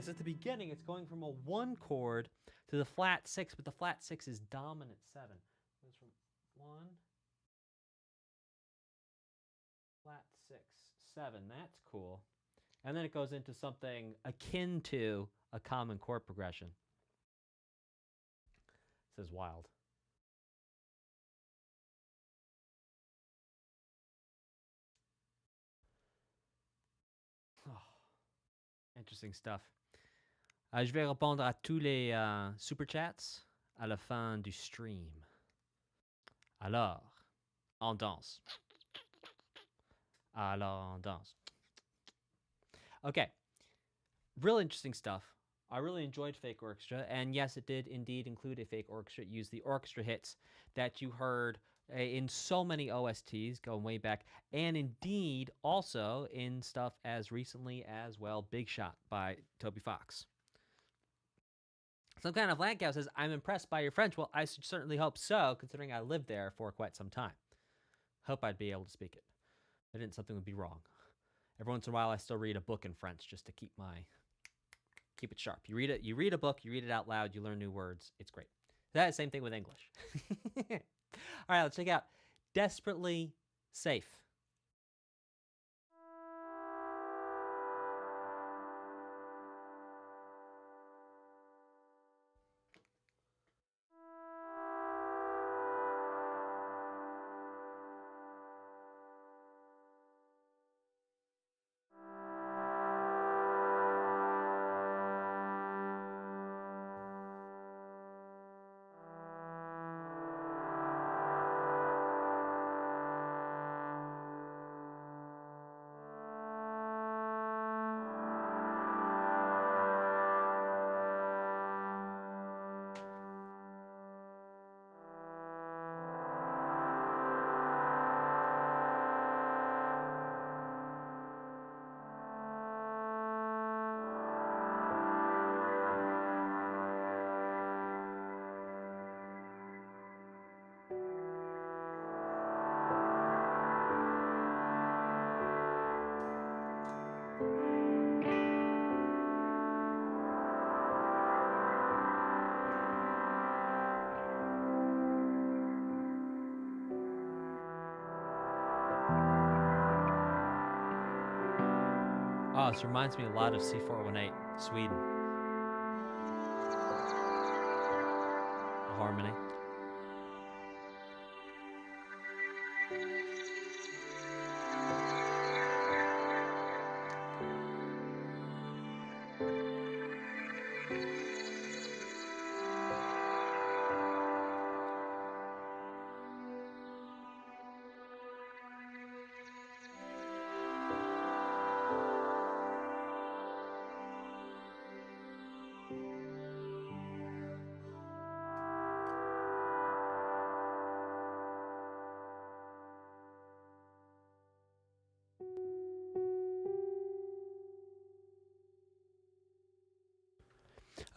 A: At the beginning, it's going from a 1 chord to the flat 6, but the flat 6 is dominant 7. It goes from 1, flat flat 6, 7. That's cool. And then it goes into something akin to a common chord progression. This is wild. Oh, interesting stuff. Je vais répondre à tous les super chats à la fin du stream. Alors, on danse. Alors, on danse. Okay. Real interesting stuff. I really enjoyed Fake Orchestra, and yes, it did indeed include a Fake Orchestra. It used the orchestra hits that you heard in so many OSTs going way back, and indeed also in stuff as recently as, well, Big Shot by Toby Fox. Some kind of Landcow says, I'm impressed by your French. Well, I certainly hope so, considering I lived there for quite some time. Hope I'd be able to speak it. If I didn't, something would be wrong. Every once in a while, I still read a book in French just to keep it sharp. You read a book, you read it out loud, you learn new words. It's great. That same thing with English. All right, let's check out Desperately Safe. Oh, this reminds me a lot of C418, Sweden. The harmony.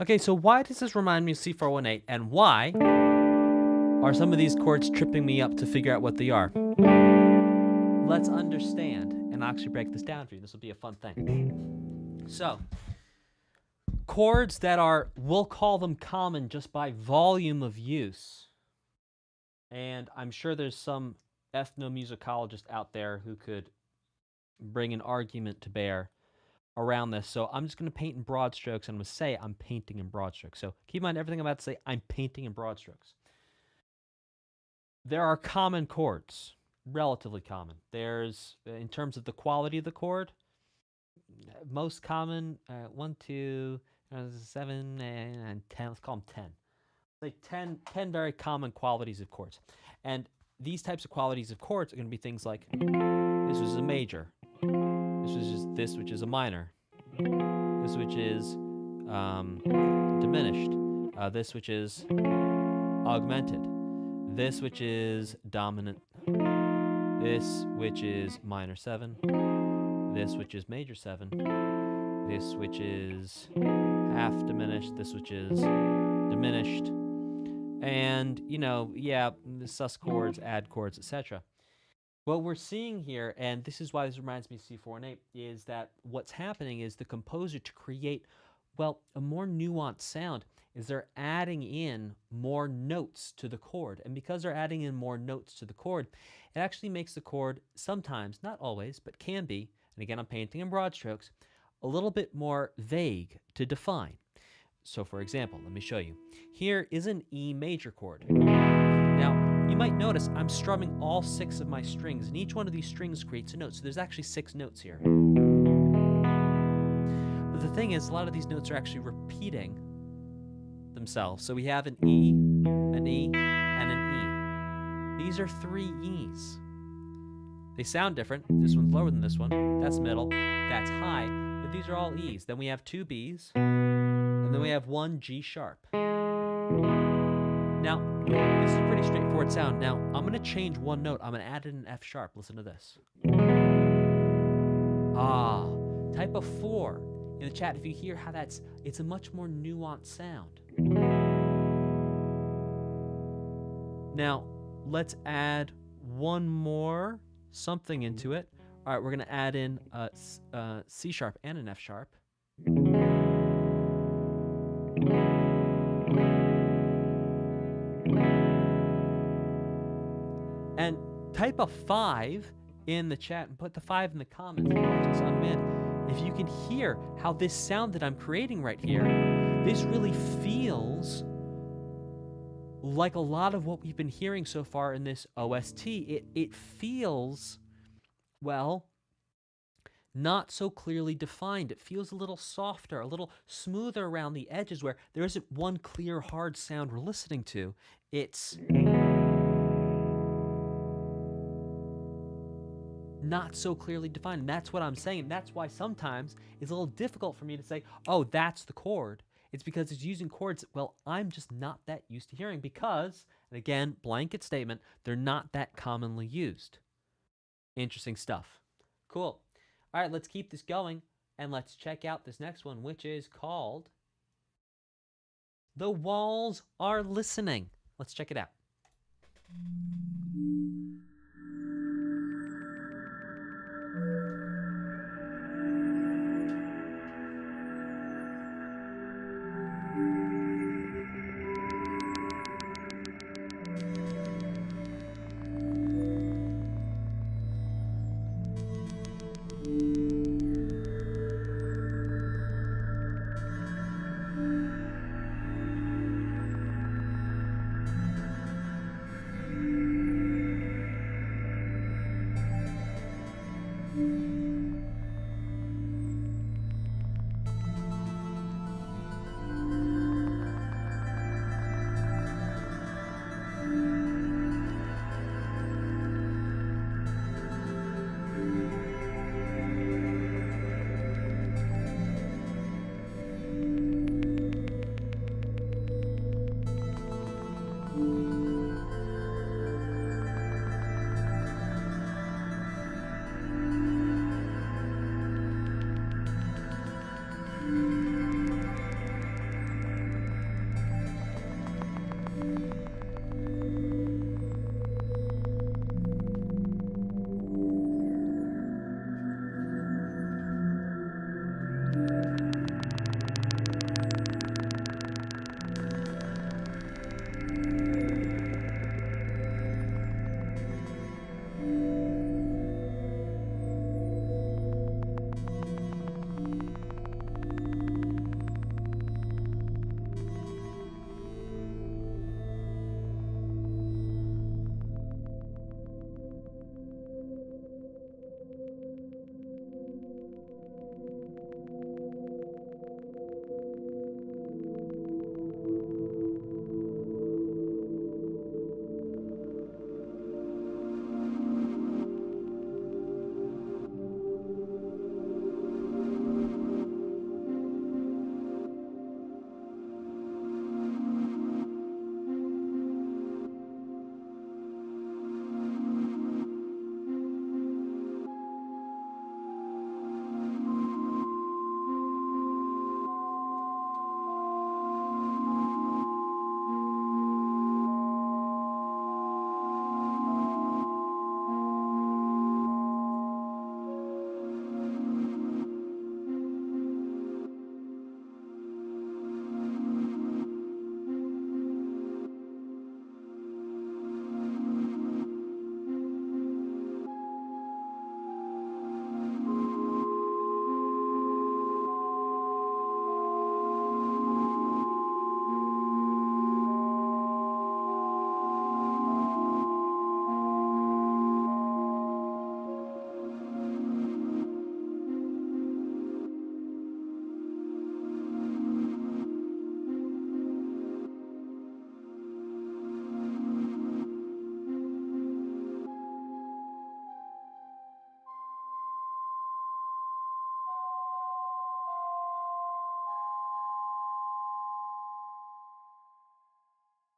A: Okay, so why does this remind me of C418, and why are some of these chords tripping me up to figure out what they are? Let's understand and actually break this down for you. This will be a fun thing. So, chords that are, we'll call them common just by volume of use. And I'm sure there's some ethnomusicologist out there who could bring an argument to bear around this. So I'm just going to paint in broad strokes, and I'm going to say I'm painting in broad strokes. So keep in mind everything I'm about to say, I'm painting in broad strokes. There are common chords, relatively common. There's, in terms of the quality of the chord, most common, 1, 2, 7, and 10. Let's call them 10. Like 10 very common qualities of chords. And these types of qualities of chords are going to be things like, this is a major. This which is a minor. This which is diminished. This which is augmented. This which is dominant. This which is minor 7. This which is major 7. This which is half diminished. This which is diminished. And, sus chords, add chords, etc. What we're seeing here, and this is why this reminds me of C4 and 8, is that what's happening is the composer, to create, well, a more nuanced sound, is they're adding in more notes to the chord. And because they're adding in more notes to the chord, it actually makes the chord sometimes, not always, but can be, and again I'm painting in broad strokes, a little bit more vague to define. So for example, let me show you. Here is an E major chord. Now, you might notice I'm strumming all 6 of my strings, and each one of these strings creates a note. So there's actually 6 notes here. But the thing is, a lot of these notes are actually repeating themselves. So we have an E, an E, and an E. These are 3 E's. They sound different. This one's lower than this one. That's middle. That's high. But these are all E's. Then we have 2 B's. And then we have 1 G sharp. Now, this is a pretty straightforward sound. Now, I'm going to change one note. I'm going to add in an F sharp. Listen to this. Ah, type of 4 in the chat. If you hear how it's a much more nuanced sound. Now, let's add one more something into it. All right, we're going to add in a C sharp and an F sharp. And type a 5 in the chat and put the 5 in the comments if you're watching this on demand. If you can hear how this sound that I'm creating right here, this really feels like a lot of what we've been hearing so far in this OST. It feels, well, not so clearly defined. It feels a little softer, a little smoother around the edges where there isn't one clear, hard sound we're listening to. It's not so clearly defined. And that's what I'm saying. That's why sometimes it's a little difficult for me to say, oh, that's the chord. It's because it's using chords that, well, I'm just not that used to hearing because, and again, blanket statement, they're not that commonly used. Interesting stuff. Cool. All right, let's keep this going and let's check out this next one, which is called The Walls Are Listening. Let's check it out.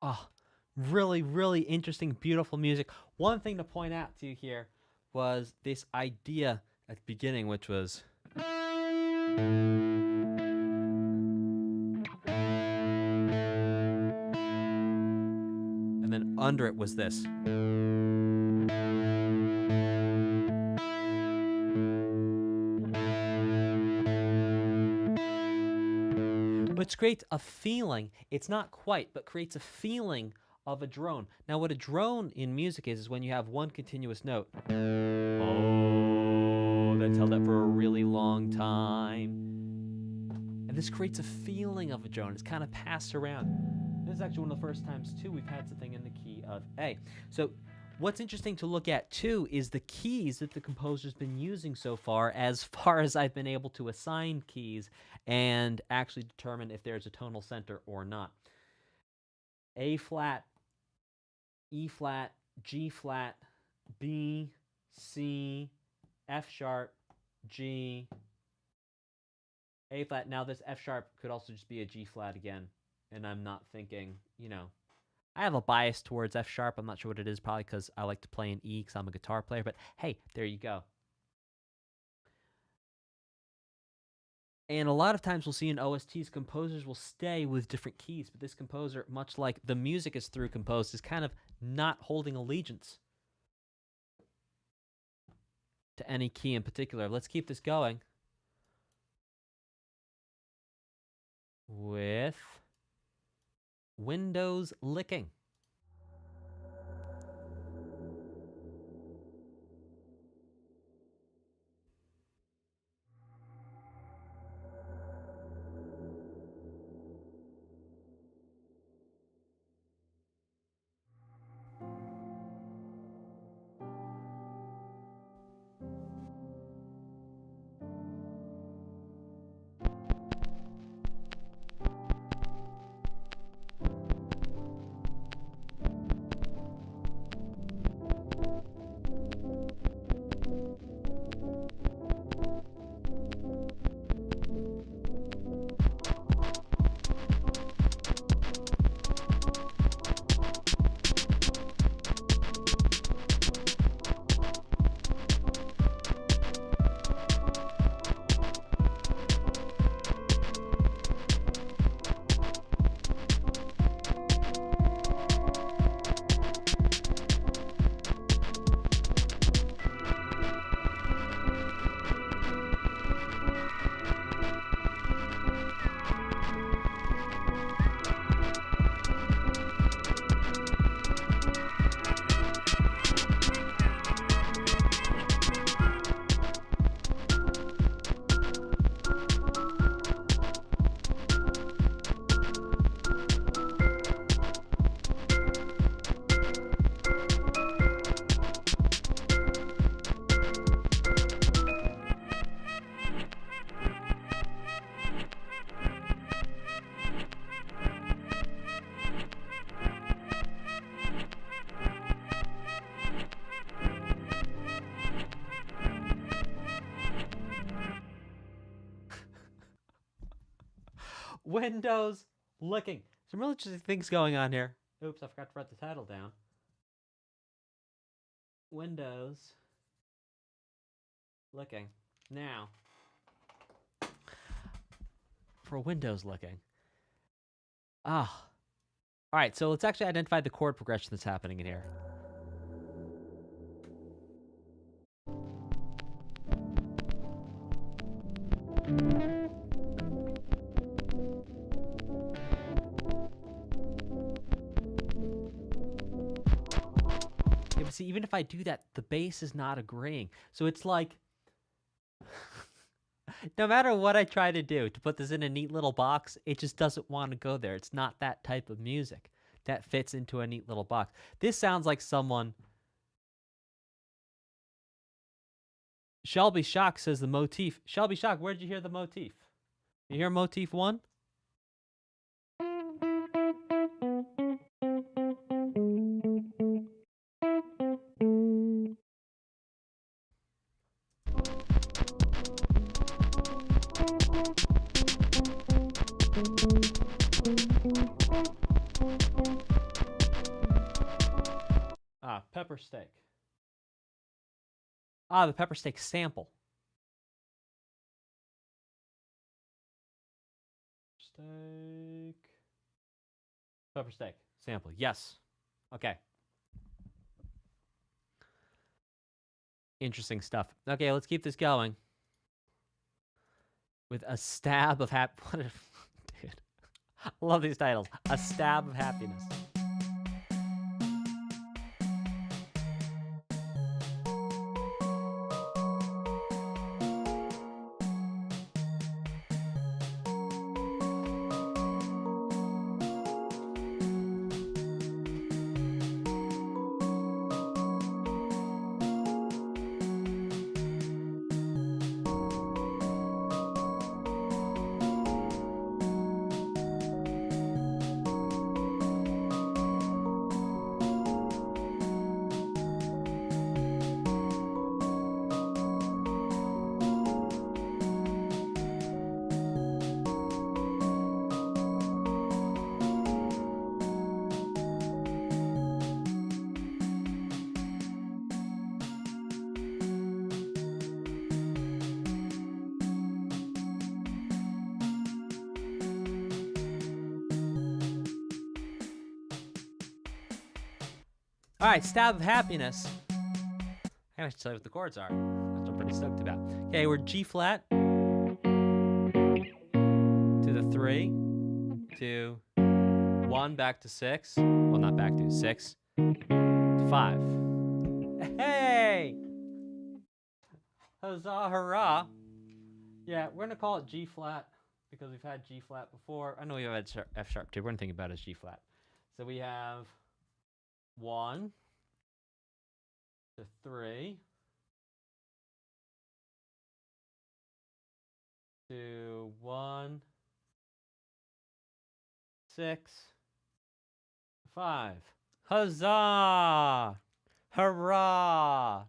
A: Oh, really, really interesting, beautiful music. One thing to point out to you here was this idea at the beginning, which was... And then under it was this. Which creates a feeling, it's not quite, but creates a feeling of a drone. Now, what a drone in music is when you have one continuous note. Oh, that's held up for a really long time. And this creates a feeling of a drone. It's kind of passed around. This is actually one of the first times, too, we've had something in the key of A. So what's interesting to look at, too, is the keys that the composer's been using so far as I've been able to assign keys and actually determine if there's a tonal center or not. A flat, E flat, G flat, B, C, F sharp, G, A flat. Now this F sharp could also just be a G flat again. And I'm not thinking, you know, I have a bias towards F sharp. I'm not sure what it is, probably because I like to play in E because I'm a guitar player. But hey, there you go. And a lot of times we'll see in OSTs, composers will stay with different keys. But this composer, much like the music is through composed, is kind of not holding allegiance to any key in particular. Let's keep this going with Windows licking. Windows licking. Some really interesting things going on here. Oops, I forgot to write the title down. Windows licking. Now, for Windows licking. All right, so let's actually identify the chord progression that's happening in here. See, even if I do that, the bass is not agreeing. So it's like, no matter what I try to do to put this in a neat little box, it just doesn't want to go there. It's not that type of music that fits into a neat little box. This sounds like someone... Shelby Shock says the motif. Shelby Shock, where'd you hear the motif? You hear motif 1? Pepper steak. Ah, the pepper steak sample. Steak. Pepper steak sample. Yes. Okay. Interesting stuff. Okay, let's keep this going. With a stab of dude. I love these titles. A stab of happiness. All right, stab of happiness. I gotta tell you what the chords are. Which I'm pretty stoked about. Okay, we're G flat to the 3 to 1 back to 6. Well, not back to 6 to 5. Hey! Huzzah, hurrah! Yeah, we're gonna call it G flat because we've had G flat before. I know we've had F sharp too. We're gonna think about it as G flat. So we have 1 to 3 to 1, 6, 5. Huzzah! Hurrah!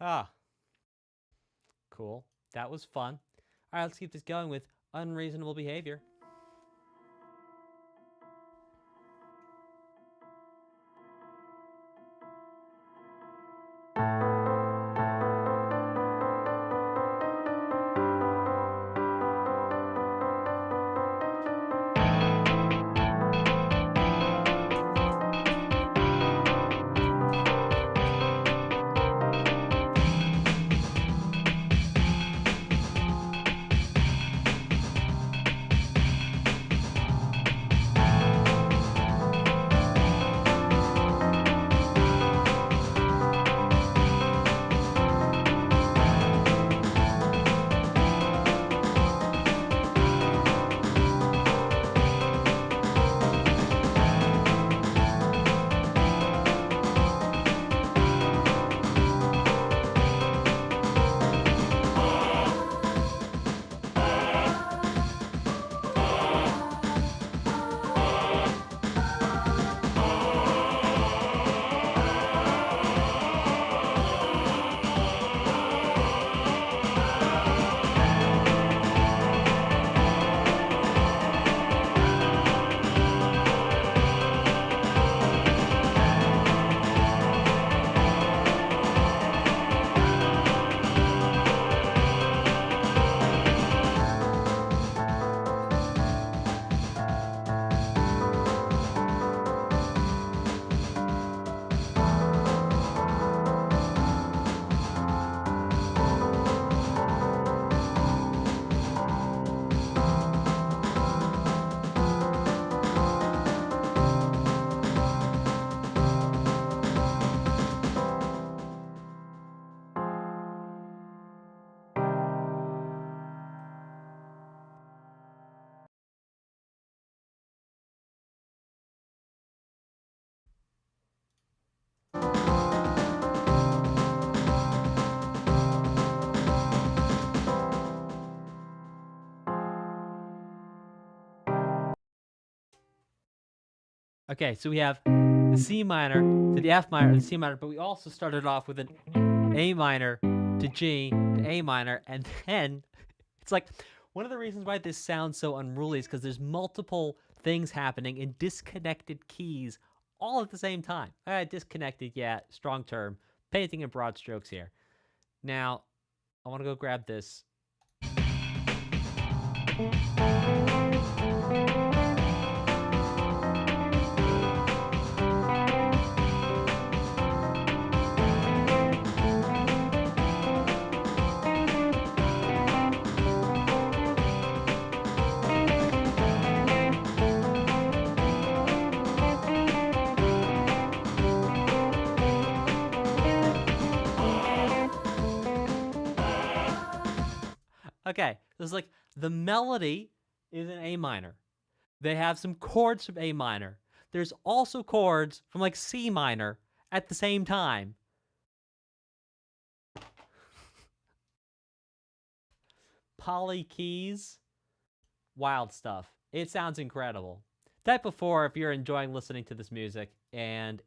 A: Ah, cool. That was fun. All right, let's keep this going with Unreasonable Behaviour. Okay, so we have the C minor to the F minor to the C minor, but we also started off with an A minor to G to A minor, and then it's like one of the reasons why this sounds so unruly is because there's multiple things happening in disconnected keys all at the same time. Disconnected, yeah, strong term. Painting in broad strokes here. Now, I want to go grab this. Okay, so it's like the melody is in A minor. They have some chords from A minor. There's also chords from like C minor at the same time. Poly keys. Wild stuff. It sounds incredible. Type of 4 if you're enjoying listening to this music, and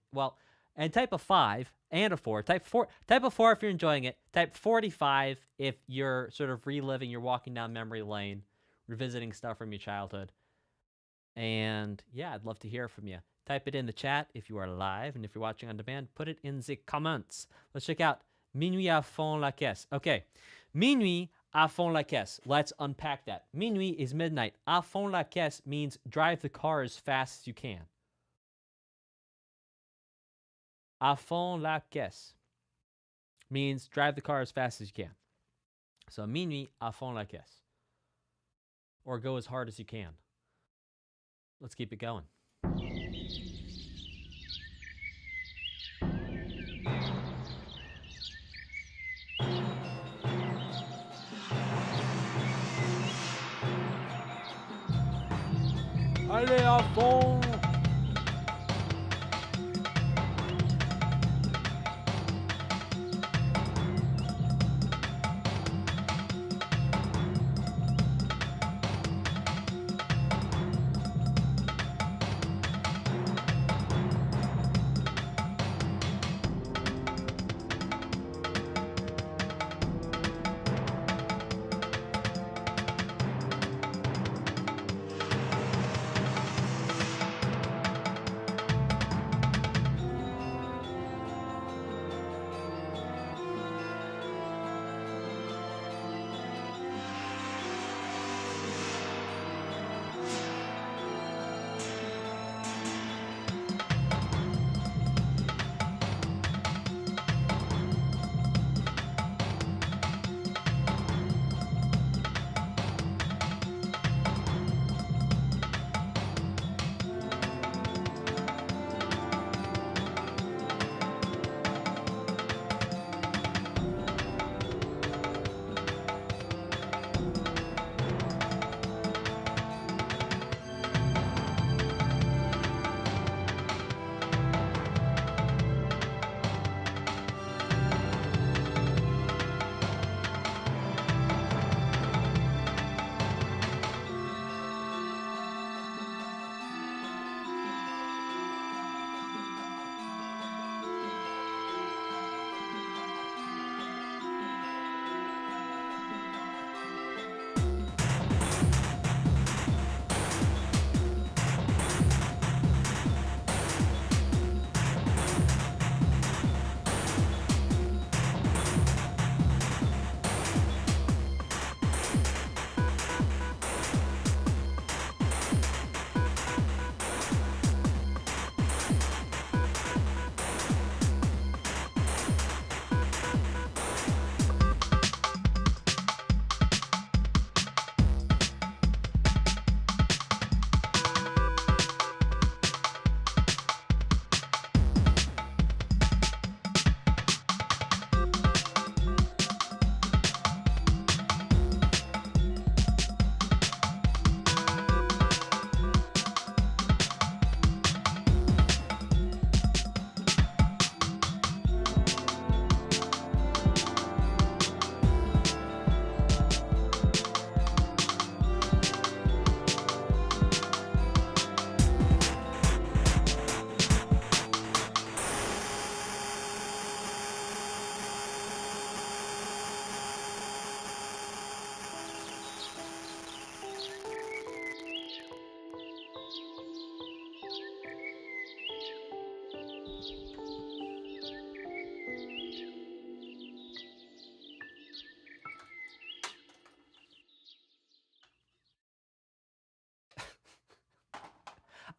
A: type of 5 and a 4. Type of 4 if you're enjoying it. Type 45 if you're sort of reliving, you're walking down memory lane, revisiting stuff from your childhood. And yeah, I'd love to hear from you. Type it in the chat if you are live, and if you're watching on demand, put it in the comments. Let's check out Minuit à fond la caisse. Okay, Minuit à fond la caisse. Let's unpack that. Minuit is midnight. À fond la caisse means drive the car as fast as you can. À fond la caisse means drive the car as fast as you can. So Minuit à fond la caisse. Or go as hard as you can. Let's keep it going. Allez à fond!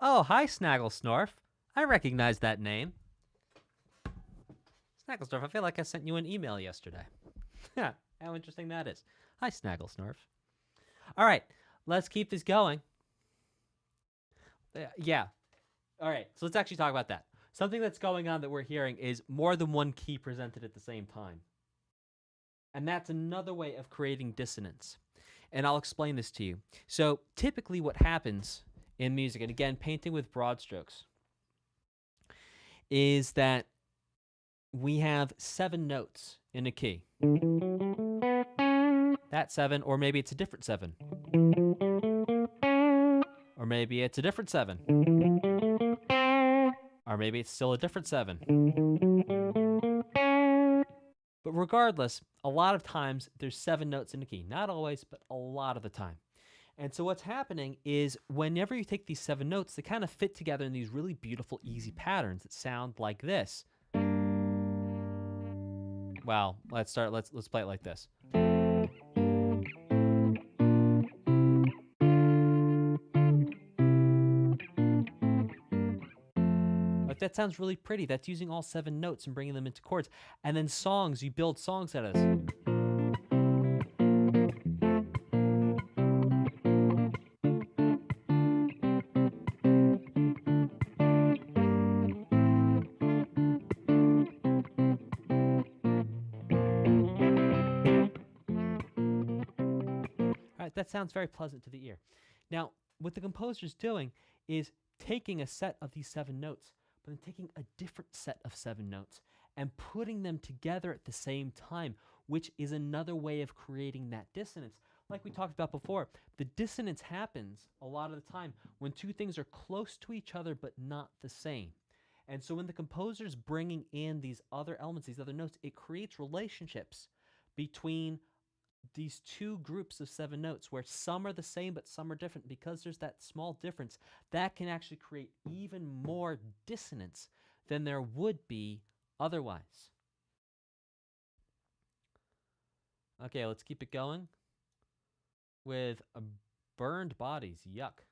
A: Oh, hi, Snagglesnorf. I recognize that name. Snagglesnorf, I feel like I sent you an email yesterday. Yeah, how interesting that is. Hi, Snagglesnorf. All right, let's keep this going. Yeah. All right, so let's actually talk about that. Something that's going on that we're hearing is more than one key presented at the same time. And that's another way of creating dissonance. And I'll explain this to you. So typically what happens in music, and again, painting with broad strokes, is that we have 7 notes in a key. That 7, or maybe it's a different 7. Or maybe it's a different 7. Or maybe it's still a different 7. But regardless, a lot of times there's 7 notes in a key. Not always, but a lot of the time. And so what's happening is whenever you take these 7 notes, they kind of fit together in these really beautiful, easy patterns that sound like this. Well, let's play it like this. Like that sounds really pretty. That's using all 7 notes and bringing them into chords. And then songs, you build songs out of this. All right, that sounds very pleasant to the ear. Now, what the composer's doing is taking a set of these 7 notes, but then taking a different set of 7 notes and putting them together at the same time, which is another way of creating that dissonance. Like we talked about before, the dissonance happens a lot of the time when 2 things are close to each other but not the same. And so when the composer's bringing in these other elements, these other notes, it creates relationships between these 2 groups of 7 notes where some are the same but some are different. Because there's that small difference, that can actually create even more dissonance than there would be otherwise. Okay, let's keep it going with burned bodies. Yuck.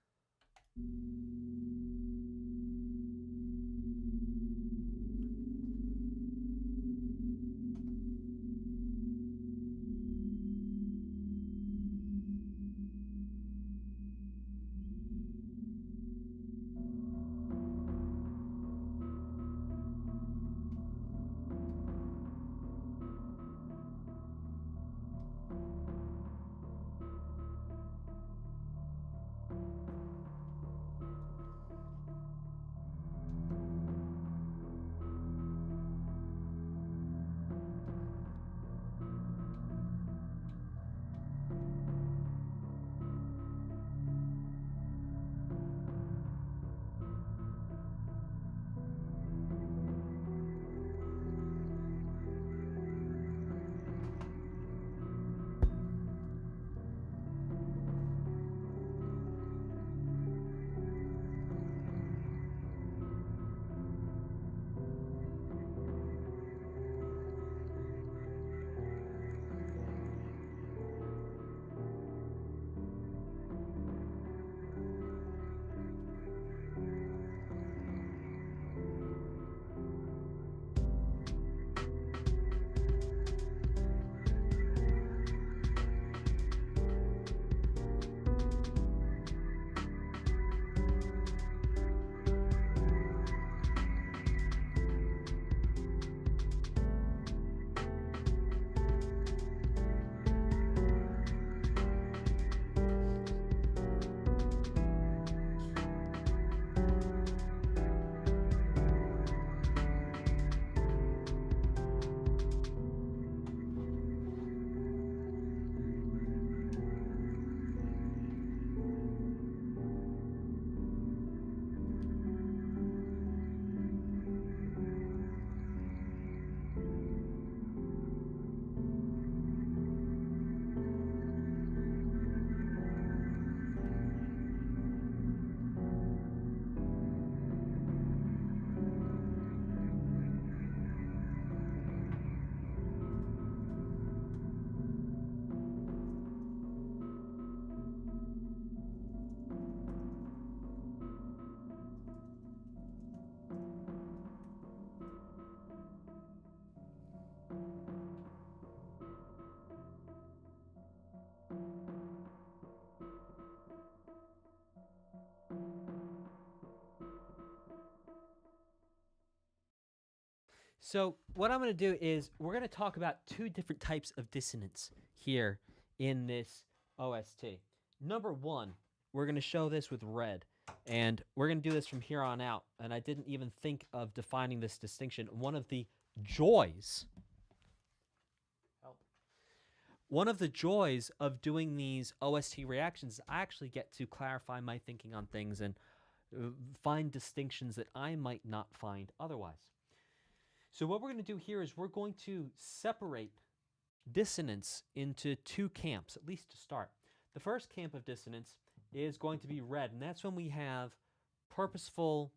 A: So what I'm going to do is we're going to talk about two different types of dissonance here in this OST. Number one, we're going to show this with red, and we're going to do this from here on out. And I didn't even think of defining this distinction. One of the joys of doing these OST reactions is I actually get to clarify my thinking on things and find distinctions that I might not find otherwise. So what we're going to do here is we're going to separate dissonance into two camps, at least to start. The first camp of dissonance is going to be red, and that's when we have purposeful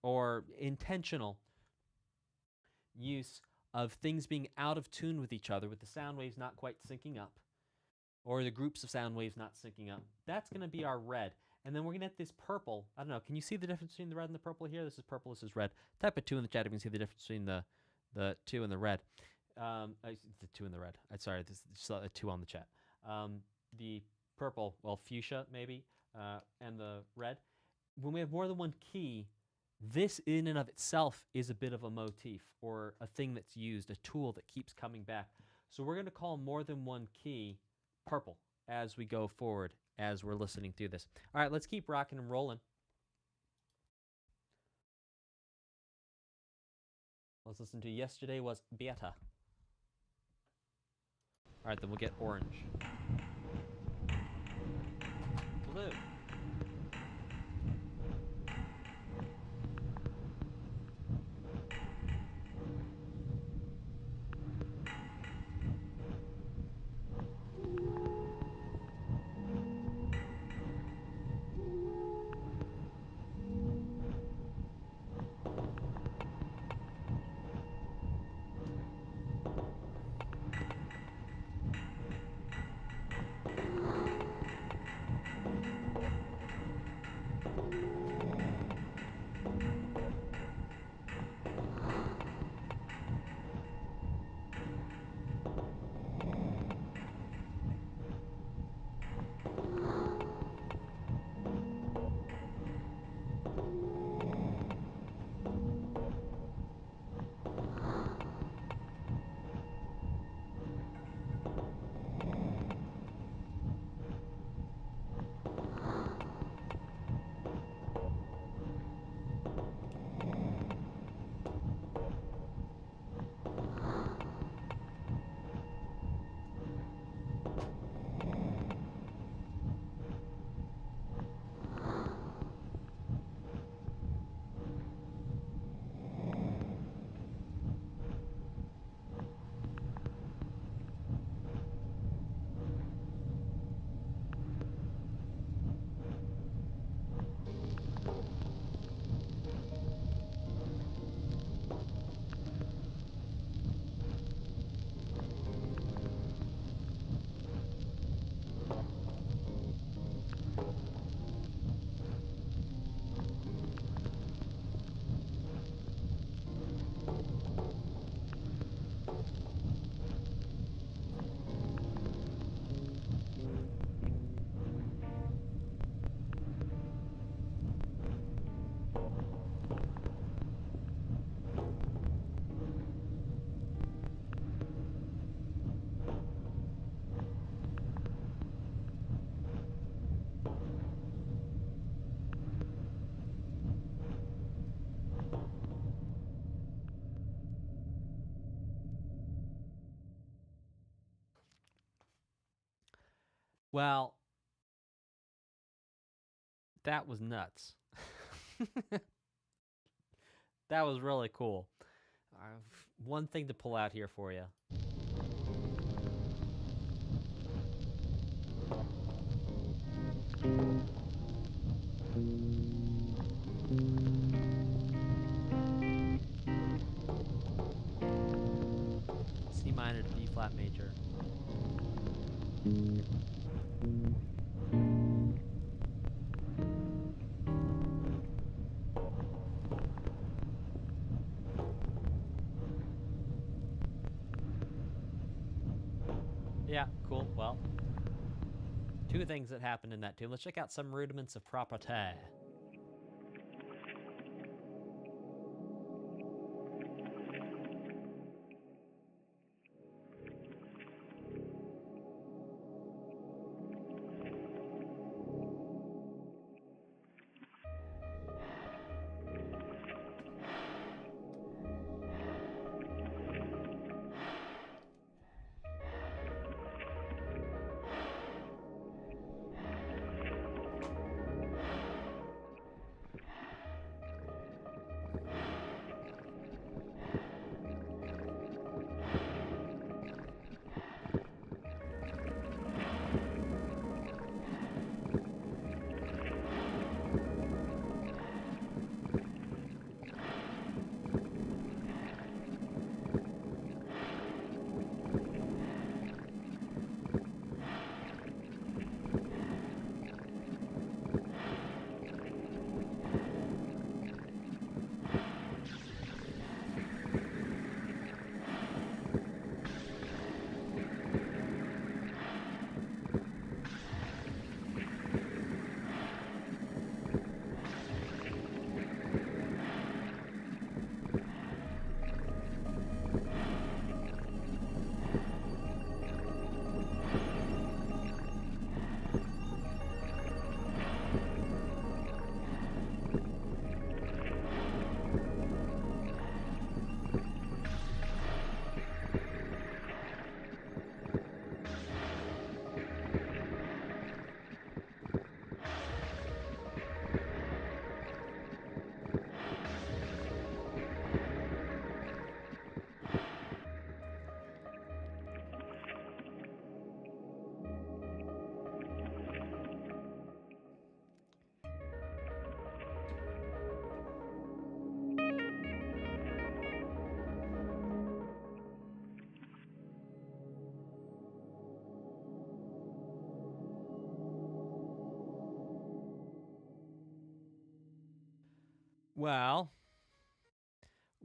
A: or intentional use of things being out of tune with each other, with the sound waves not quite syncing up, or the groups of sound waves not syncing up. That's going to be our red. And then we're going to get this purple. I don't know. Can you see the difference between the red and the purple here? This is purple. This is red. Type a 2 in the chat if you can see the difference between the 2 and the red. The 2 and the red. Sorry, this is a 2 on the chat. The purple, well, fuchsia maybe, and the red. When we have more than one key, this in and of itself is a bit of a motif or a thing that's used, a tool that keeps coming back. So we're going to call more than one key purple as we go forward, as we're listening through this. All right, let's keep rocking and rolling. Let's listen to Yesterday Was Beata. All right, then we'll get orange. Blue. Well, that was nuts. That was really cool. One thing to pull out here for you. C minor to B flat major. Yeah, cool. Well, two things that happened in that tune. Let's check out some rudiments of Propriety.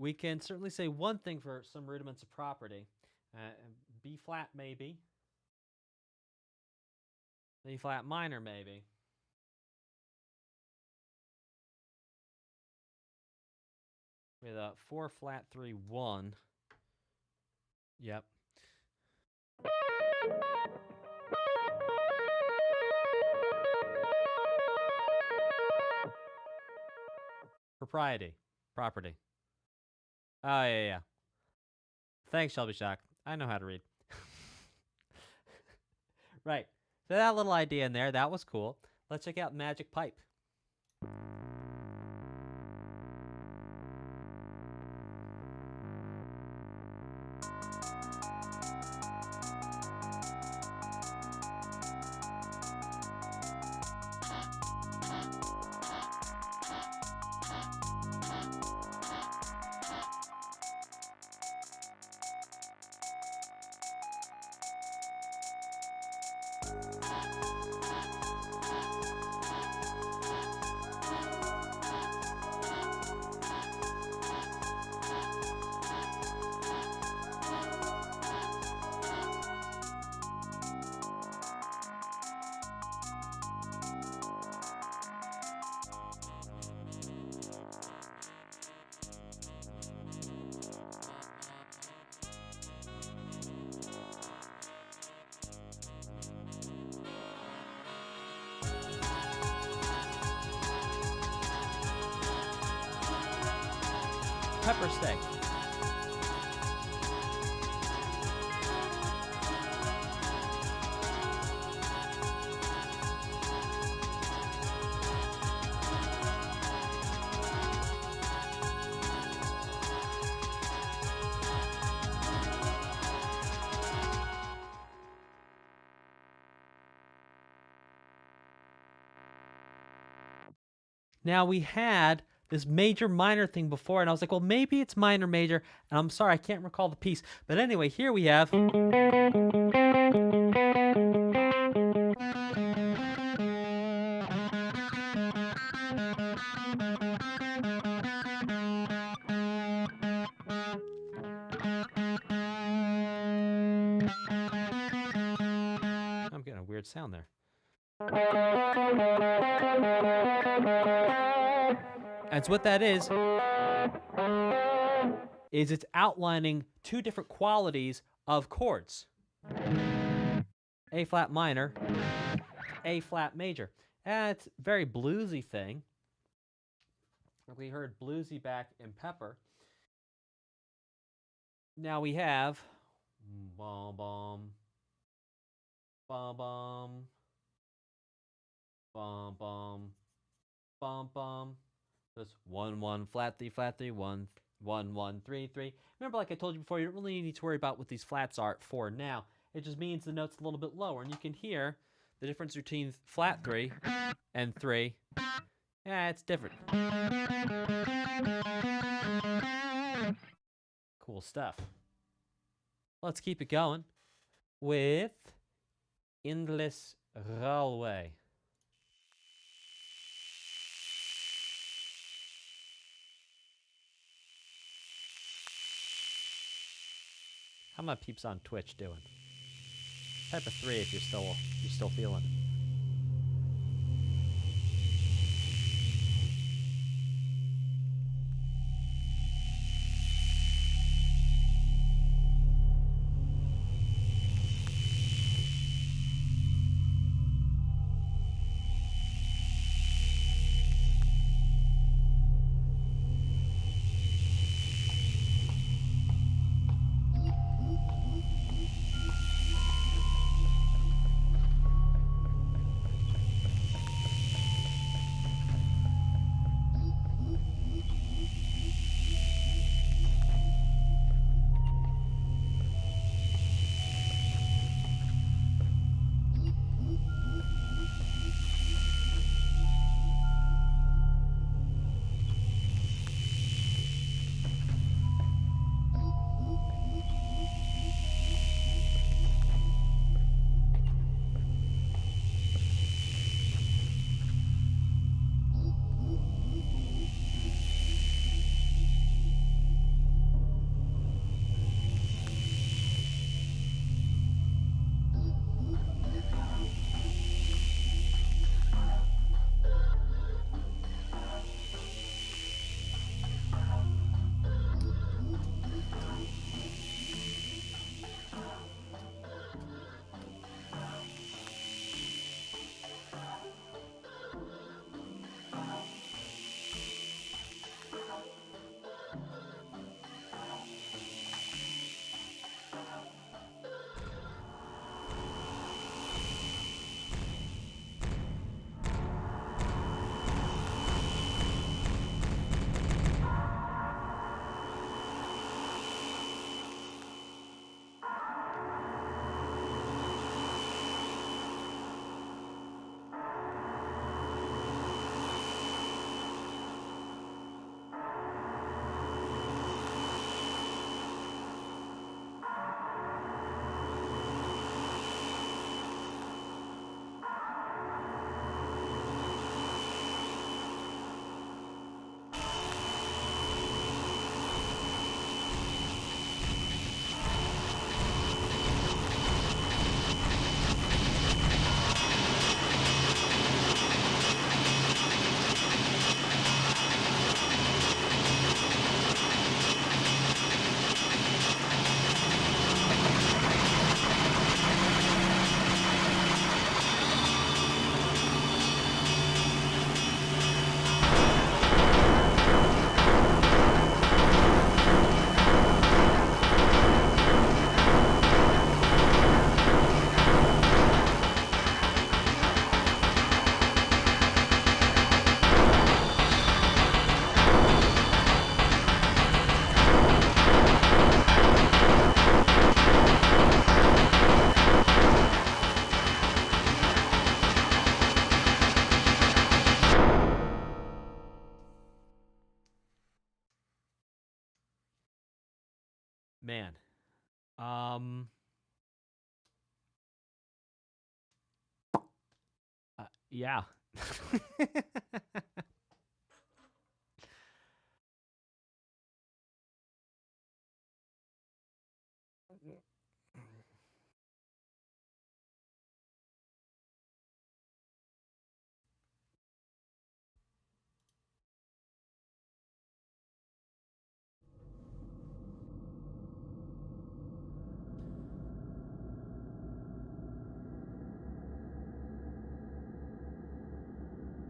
A: we can certainly say one thing for some rudiments of property. B flat maybe. B flat minor maybe. With a 4 flat 3 1. Yep. Propriety. Property. Oh, yeah. Thanks, Shelby Shock. I know how to read. Right. So that little idea in there, that was cool. Let's check out Magic Pipe. Pepper steak. Now we had this major minor thing before, and I was like, well, maybe it's minor major, and I'm sorry, I can't recall the piece. But anyway, here we have. I'm getting a weird sound there. And so what that is it's outlining two different qualities of chords. A flat minor, A flat major. And it's a very bluesy thing. We heard bluesy back in Pepper. Now we have bum bum bum bum bum bum bum bum. This 1 1 flat 3 1 1 1 3 3. Remember, like I told you before, you don't really need to worry about what these flats are for now. It just means the note's a little bit lower, and you can hear the difference between flat 3 and 3. Yeah, it's different. Cool stuff. Let's keep it going with Endless Railway. How my peeps on Twitch doing? Type of 3 if you're still feeling it. Man. Yeah.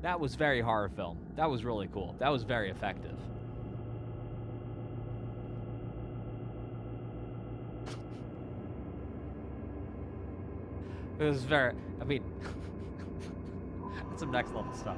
A: That was very horror film. That was really cool. That was very effective. It was very, I mean, that's some next level stuff.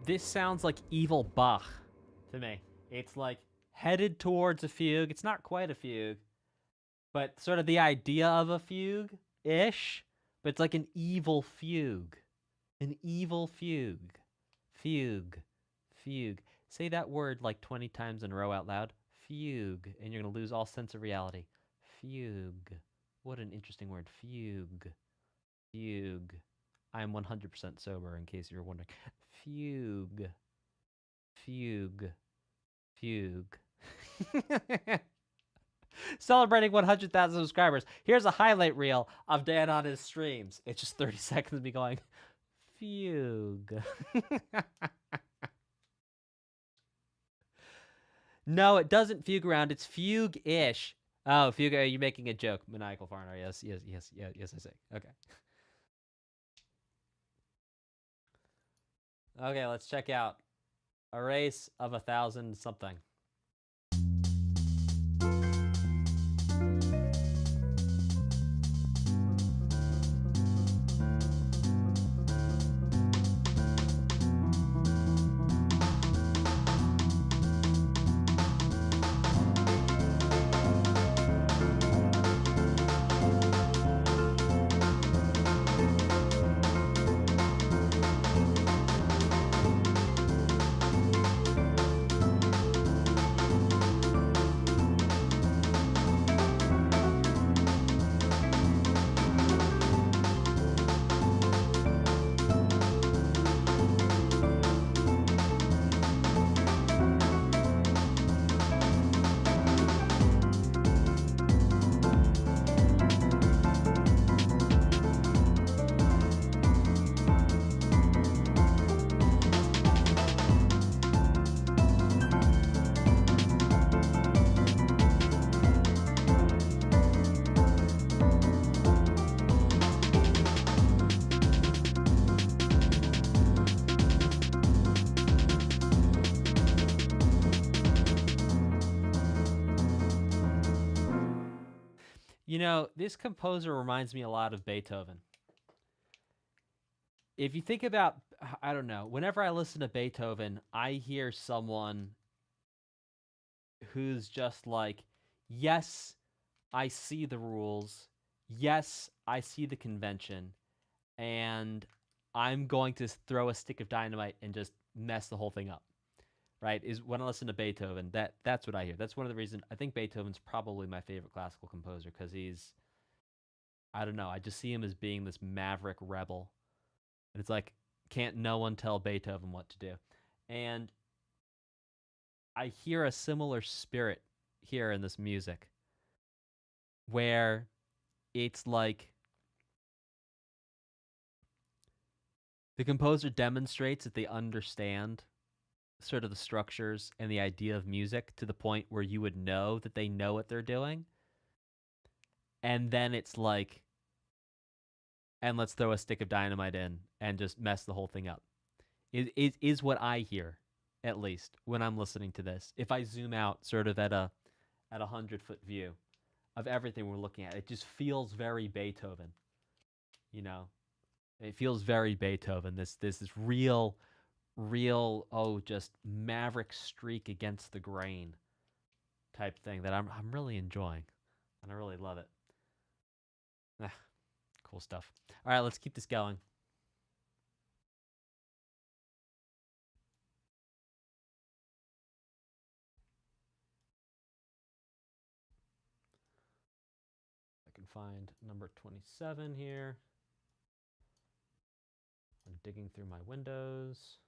A: This sounds like evil Bach to me. It's like headed towards a fugue. It's not quite a fugue, but sort of the idea of a fugue ish. But it's like an evil fugue. An evil fugue. Fugue. Fugue. Say that word like 20 times in a row out loud. Fugue. And you're going to lose all sense of reality. Fugue. What an interesting word. Fugue. Fugue. I'm 100% sober, in case you were wondering. Fugue. Fugue. Fugue. Celebrating 100,000 subscribers. Here's a highlight reel of Dan on his streams. It's just 30 seconds of me going, fugue. No, it doesn't fugue around. It's fugue-ish. Oh, fugue. Are you making a joke? Maniacal foreigner. Yes, I say. Okay. Okay, let's check out A Race of 1,000 something. You know, this composer reminds me a lot of Beethoven. if you think about, I don't know, whenever I listen to Beethoven, I hear someone who's just like, yes, I see the rules. Yes, I see the convention. And I'm going to throw a stick of dynamite and just mess the whole thing up. Right? Is when I listen to Beethoven, that's what I hear. That's one of the reasons I think Beethoven's probably my favorite classical composer because he's, I don't know, I just see him as being this maverick rebel. And it's like, can't no one tell Beethoven what to do? And I hear a similar spirit here in this music where it's like the composer demonstrates that they understand sort of the structures and the idea of music to the point where you would know that they know what they're doing. And then it's like, and let's throw a stick of dynamite in and just mess the whole thing up. It is what I hear, at least, when I'm listening to this. If I zoom out sort of at a 100-foot view of everything we're looking at, it just feels very Beethoven. You know, it feels very Beethoven. This real, just maverick streak against the grain type thing that I'm really enjoying, and I really love it. Cool stuff. All right, let's keep this going. I can find number 27 here. I'm digging through my windows.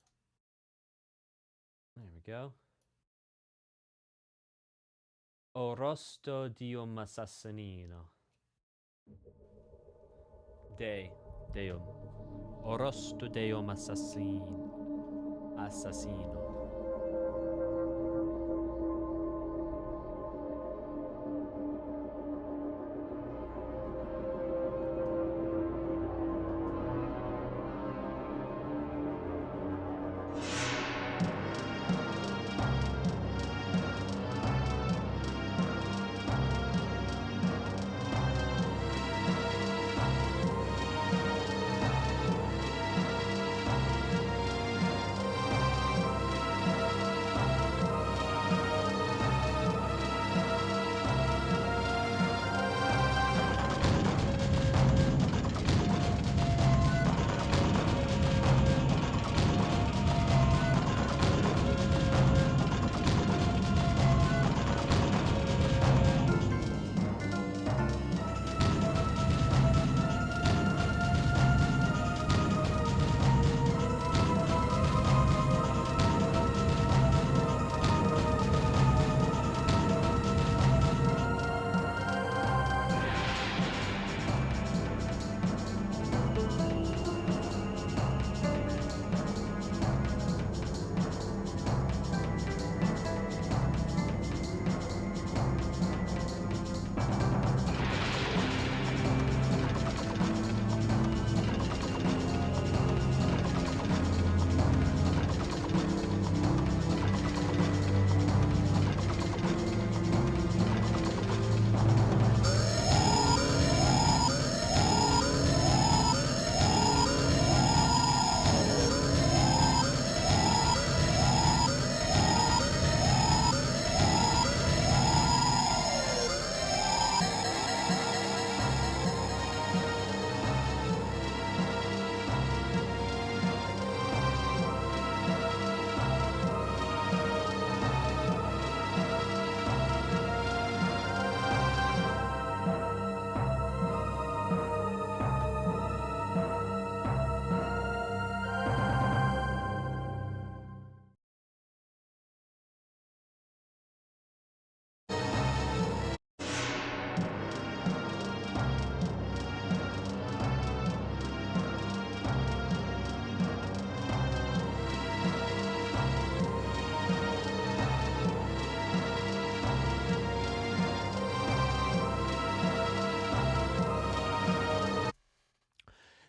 A: There we go. O Rosto de Um Assassino. Deum. O Rosto de Um Assassino.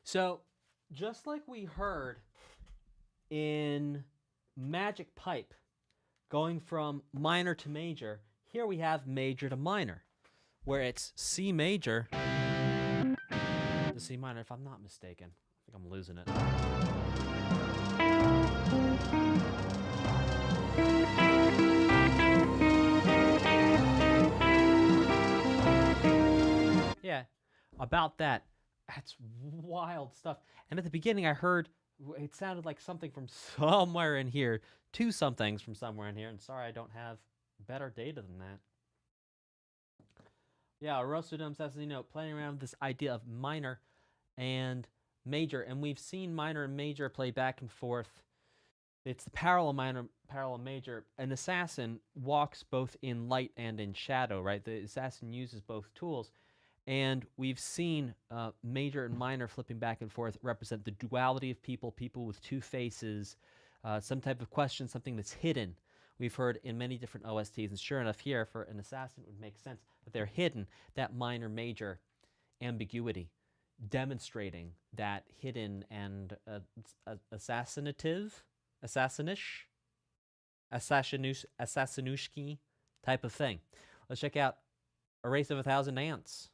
A: So, just like we heard in Magic Pipe, going from minor to major, here we have major to minor, where it's C major to C minor, if I'm not mistaken. think I'm losing it. Yeah, about that. That's wild stuff. And at the beginning, I heard it sounded like something from somewhere in here, two somethings from somewhere in here. And sorry, I don't have better data than that. Yeah, Rosto de Um Assassino, playing around with this idea of minor and major. And we've seen minor and major play back and forth. It's the parallel minor, parallel major. An assassin walks both in light and in shadow, right? The assassin uses both tools. And we've seen major and minor flipping back and forth represent the duality of people, people with two faces, some type of question, something that's hidden. We've heard in many different OSTs, and sure enough here, for an assassin, it would make sense that they're hidden, that minor-major ambiguity, demonstrating that hidden and assassinish, assassinushki type of thing. Let's check out A Race of 1,000 Ants.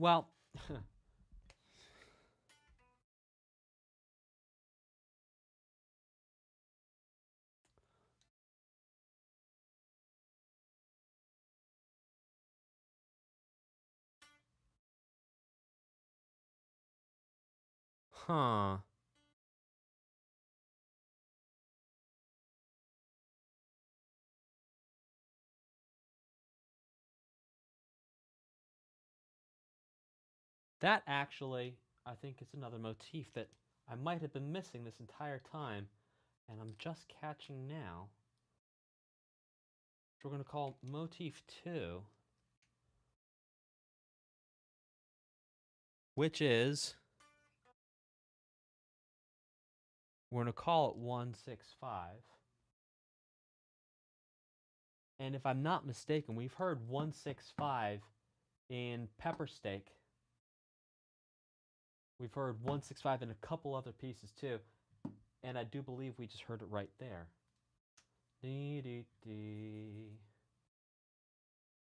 A: Well, huh. That actually, I think, is another motif that I might have been missing this entire time, and I'm just catching now. So we're going to call motif 2, which is, we're going to call it 165. And if I'm not mistaken, we've heard 165 in Pepper Steak. We've heard 165 in a couple other pieces too. And I do believe we just heard it right there. The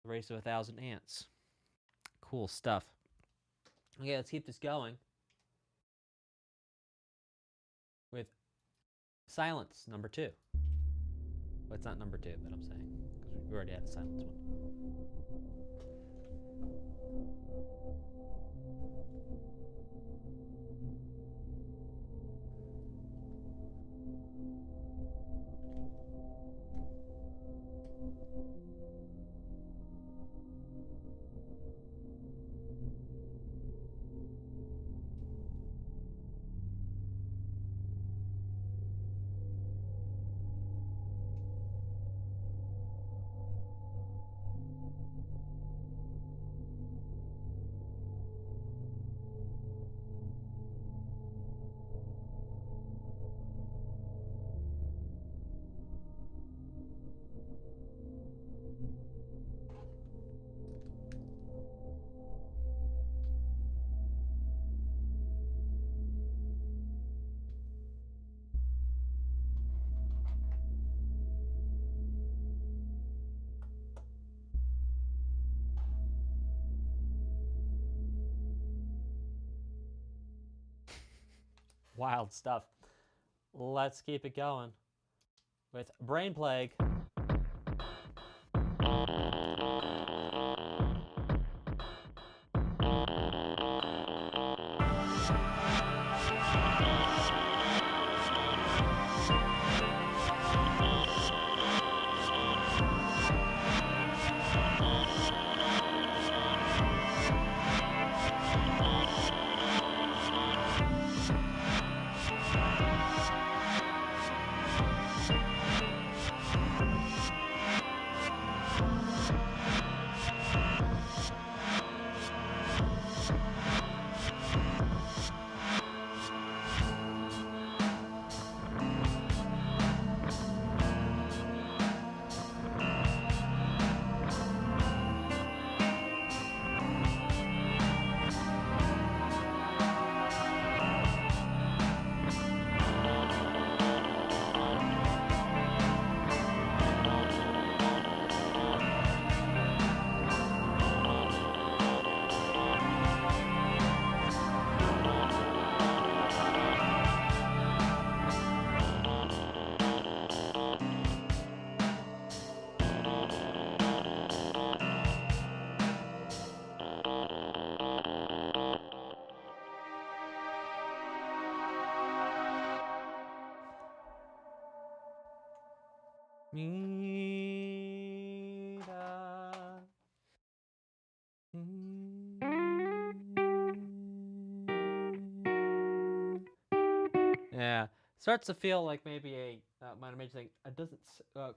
A: Race of 1,000 Ants. Cool stuff. Okay, let's keep this going with Silence, number 2. Well, it's not number 2, but I'm saying, because we already had a Silence one. Wild stuff. Let's keep it going with Brain Plague. Yeah, starts to feel like maybe a minor major thing. It doesn't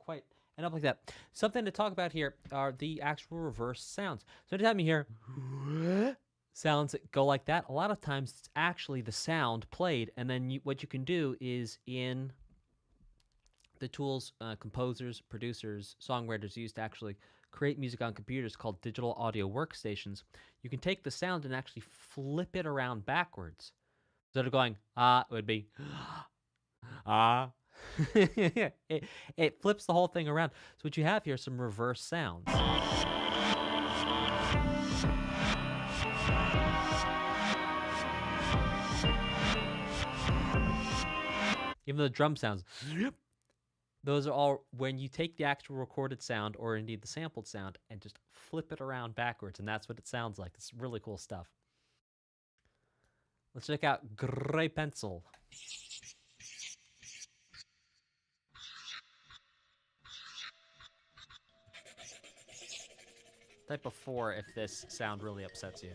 A: quite end up like that. Something to talk about here are the actual reverse sounds. So anytime you hear sounds that go like that, a lot of times it's actually the sound played, and then what you can do is in the tools composers, producers, songwriters use to actually create music on computers called digital audio workstations, you can take the sound and actually flip it around backwards. Instead of going, it would be, ah. it flips the whole thing around. So what you have here is some reverse sounds. Even though the drum sounds, those are all when you take the actual recorded sound or indeed the sampled sound and just flip it around backwards, and that's what it sounds like. It's really cool stuff. Let's check out Gray Pencil. Type of 4 if this sound really upsets you.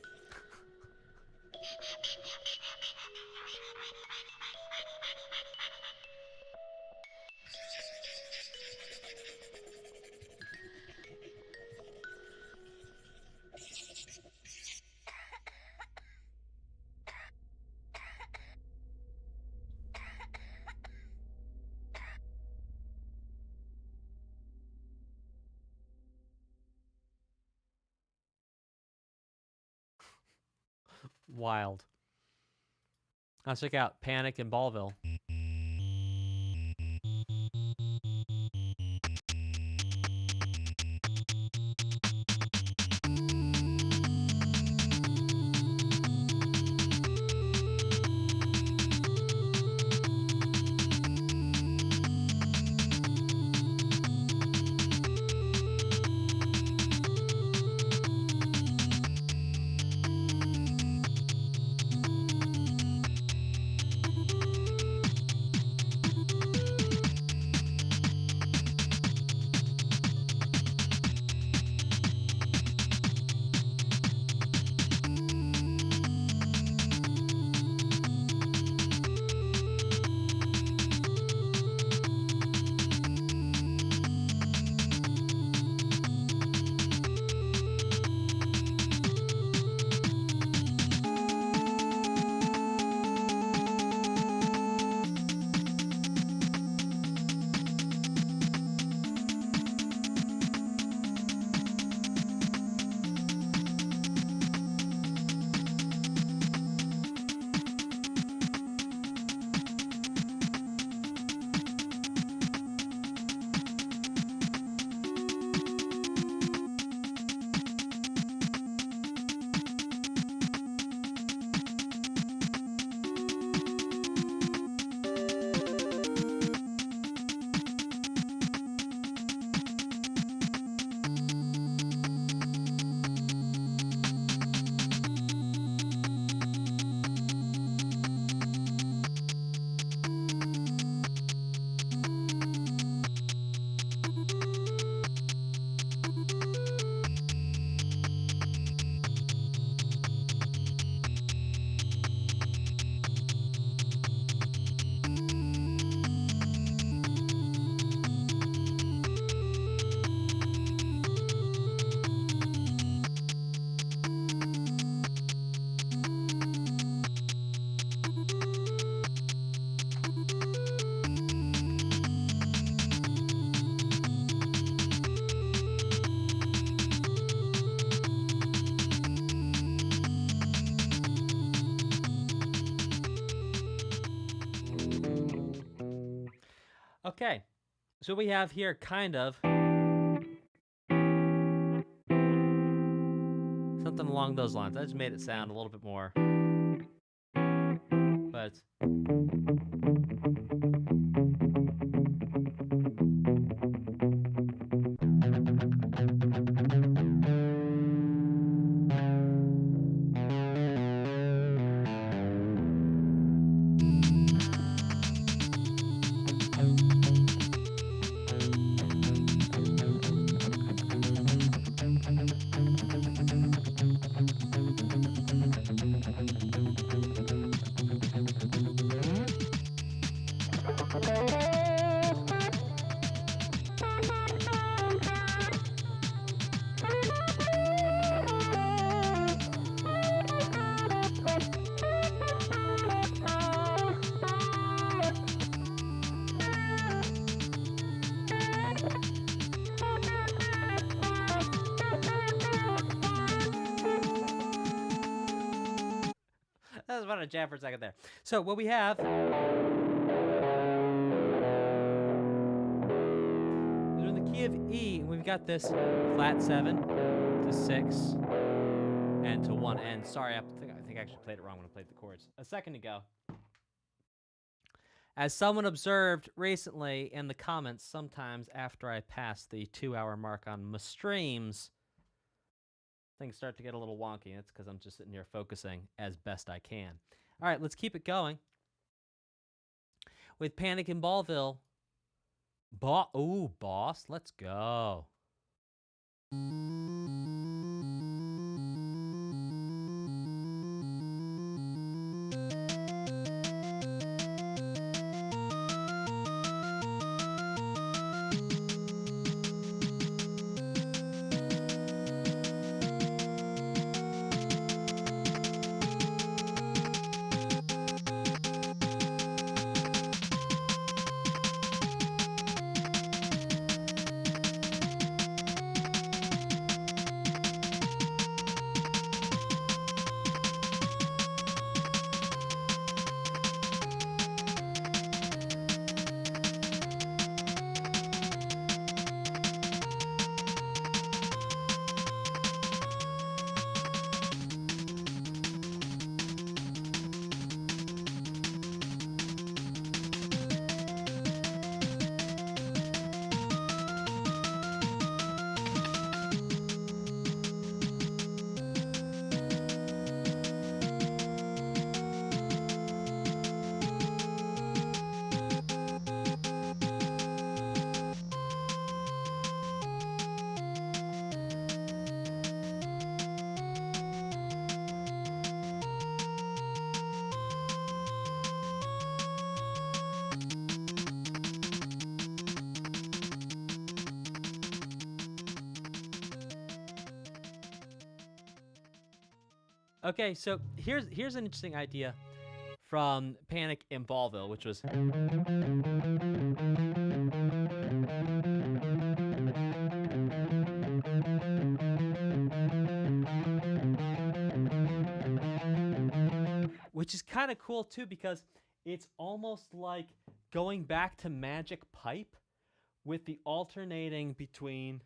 A: Wild. Let's check out Panic in Ballville. Okay, so we have here kind of something along those lines. I just made it sound a little bit more, but on a jam for a second there. So what we have is we're in the key of E, and we've got this flat 7 to 6 and to 1 N. Sorry, I think I actually played it wrong when I played the chords a second ago. As someone observed recently in the comments, sometimes after I pass the 2-hour mark on my streams, things start to get a little wonky. That's because I'm just sitting here focusing as best I can. All right, let's keep it going. With Panic in Ballville. Ooh, boss, let's go. Okay, so here's an interesting idea from Panic in Ballville, which was kind of cool too, because it's almost like going back to Magic Pipe with the alternating between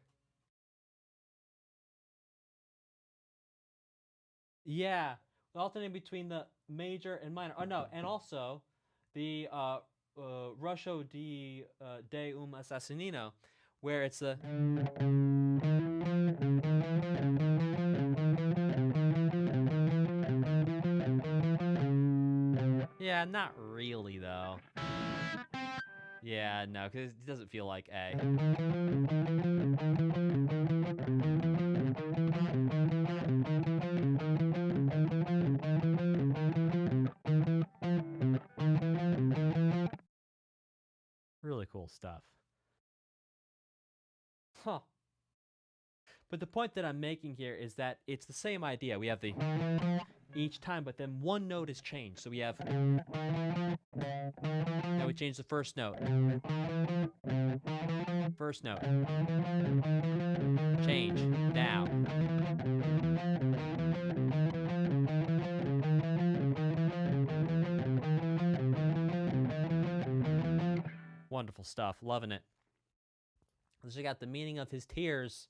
A: the major and minor. Oh no, and also the Rosto de Um Assassino, where it's a yeah, not really though. Yeah, no, because it doesn't feel like A. Really cool stuff. Huh. But the point that I'm making here is that it's the same idea. We have the each time, but then one note is changed. So we have, now we change the first note. First note. Change. Down. Wonderful stuff. Loving it. Let's check out the meaning of his tears.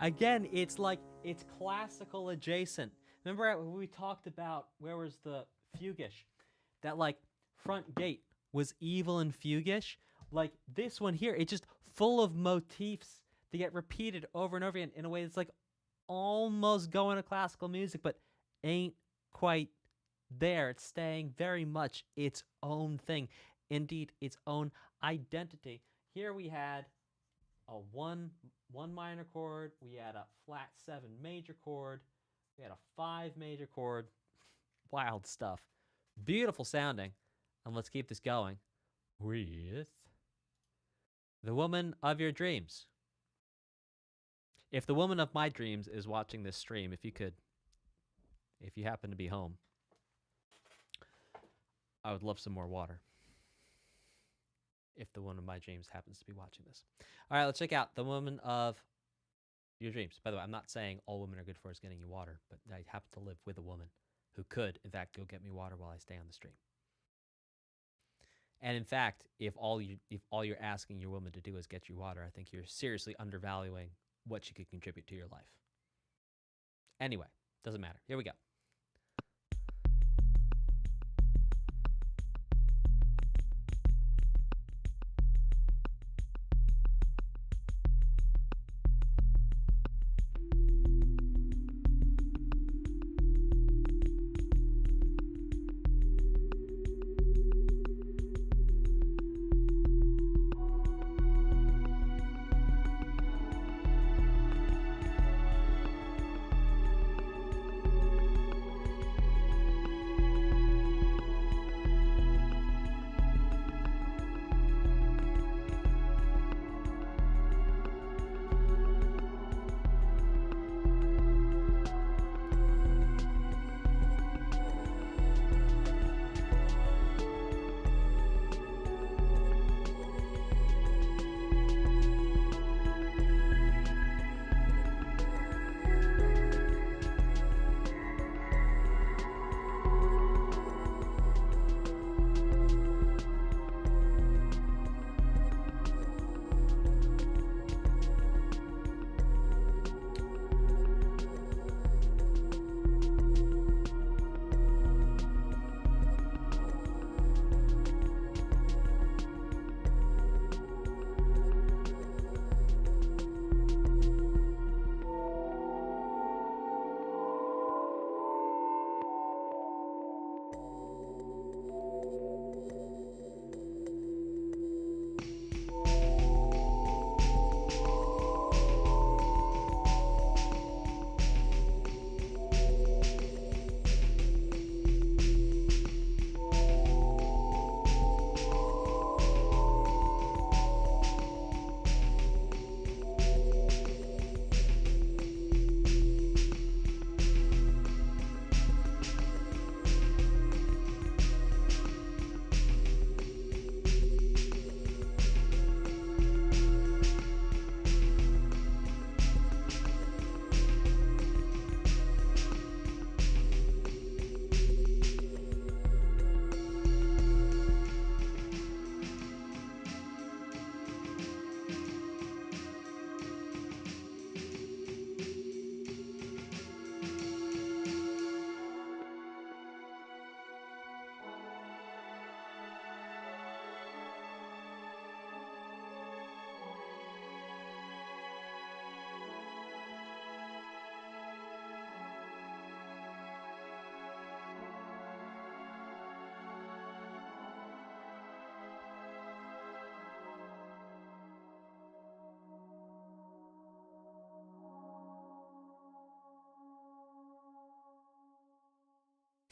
A: Again, it's like, it's classical adjacent. Remember we talked about, where was the Fugish? That, like, front gate was evil and Fugish. Like, this one here, it's just full of motifs that get repeated over and over again in a way that's, like, almost going to classical music, but ain't quite there. It's staying very much its own thing. Indeed, its own identity. Here we had a one minor chord, we had a flat 7 major chord, we had a 5 major chord. Wild stuff. Beautiful sounding. And let's keep this going with The Woman of Your Dreams. If the woman of my dreams is watching this stream, if you happen to be home, I would love some more water. If the woman of my dreams happens to be watching this. All right, let's check out The Woman of Your Dreams. By the way, I'm not saying all women are good for us getting you water, but I happen to live with a woman who could, in fact, go get me water while I stay on the stream. And in fact, if all you're asking your woman to do is get you water, I think you're seriously undervaluing what she could contribute to your life. Anyway, doesn't matter. Here we go.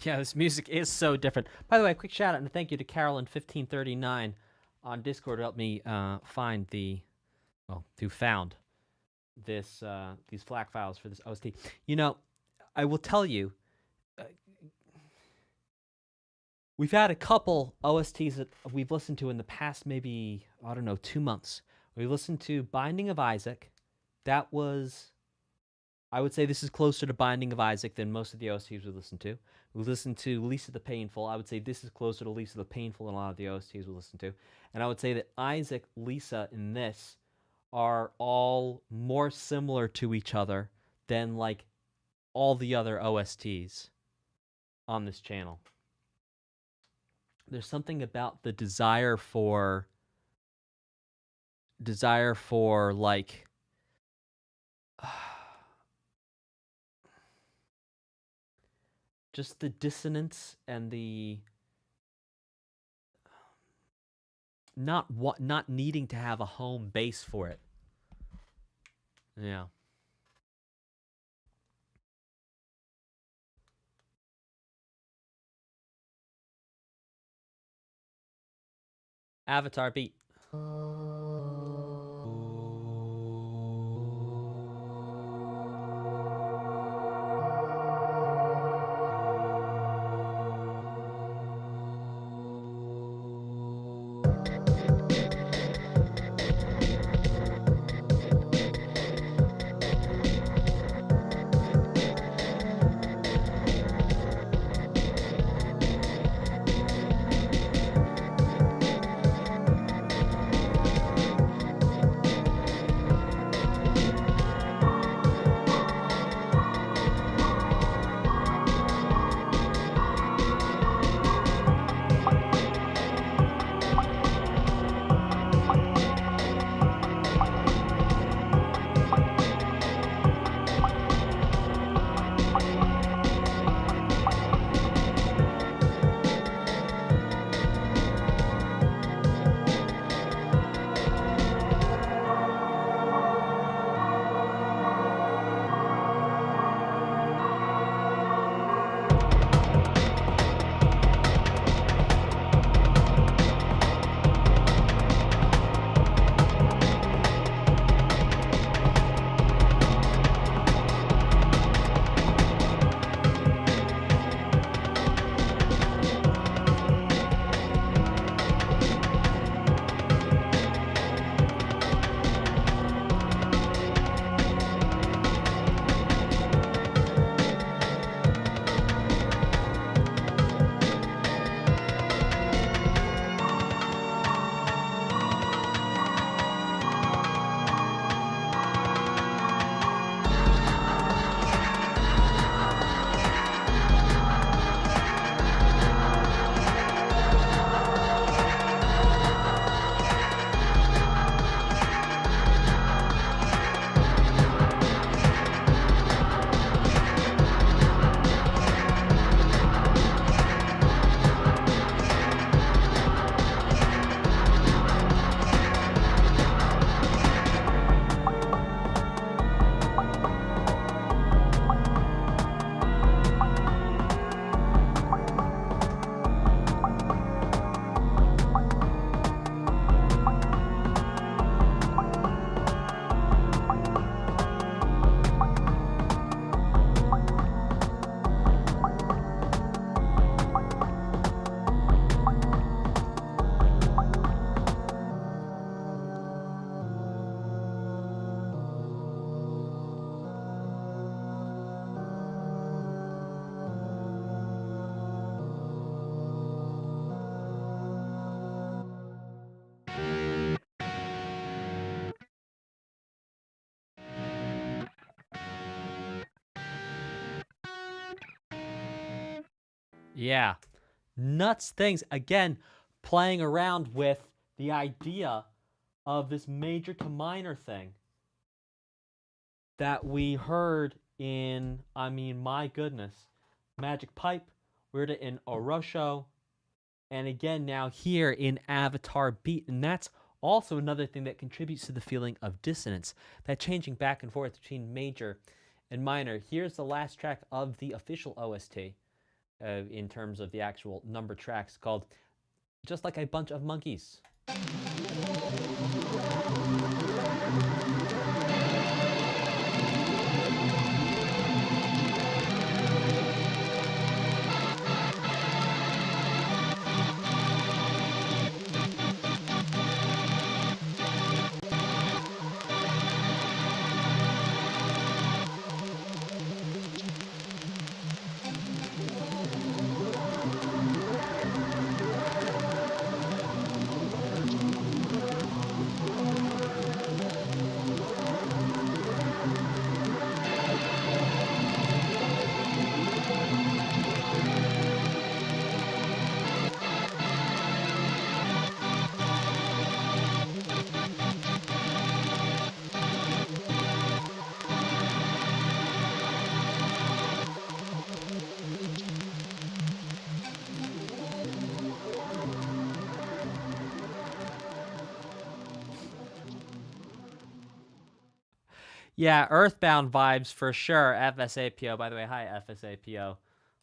A: Yeah, this music is so different. By the way, a quick shout out and thank you to Carolyn1539 on Discord who helped me find who found this these FLAC files for this OST. You know, I will tell you, we've had a couple OSTs that we've listened to in the past, maybe, I don't know, 2 months. We listened to Binding of Isaac. That was, I would say this is closer to Binding of Isaac than most of the OSTs we listened to. We listened to Lisa the Painful. I would say this is closer to Lisa the Painful than a lot of the OSTs we listened to. And I would say that Isaac, Lisa, and this are all more similar to each other than like all the other OSTs on this channel. There's something about the desire for like just the dissonance and the not needing to have a home base for it. Yeah. Avatar beat. Yeah. Nuts things. Again, playing around with the idea of this major to minor thing that we heard in, I mean, my goodness, Magic Pipe, we heard it in Orosho, and again now here in Avatar Beat. And that's also another thing that contributes to the feeling of dissonance, that changing back and forth between major and minor. Here's the last track of the official OST in terms of the actual number tracks, called Just Like a Bunch of Monkeys. Yeah, Earthbound vibes for sure. FSAPO, by the way. Hi, FSAPO,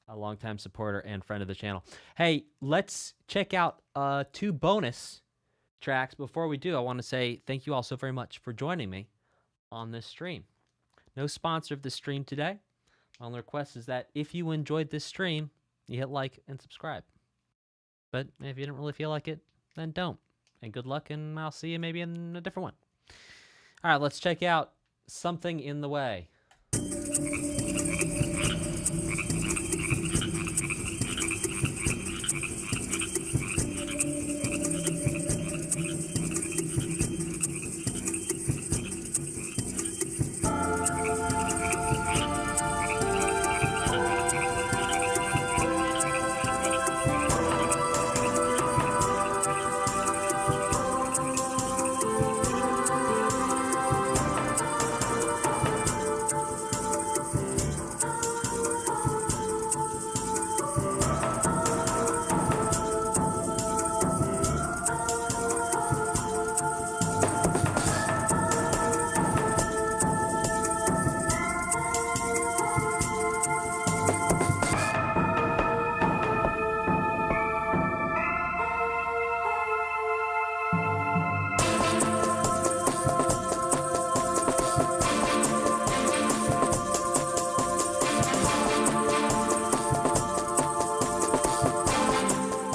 A: a longtime supporter and friend of the channel. Hey, let's check out 2 bonus tracks. Before we do, I want to say thank you all so very much for joining me on this stream. No sponsor of the stream today. My only request is that if you enjoyed this stream, you hit like and subscribe. But if you didn't really feel like it, then don't. And good luck, and I'll see you maybe in a different one. All right, let's check out Something in the Way.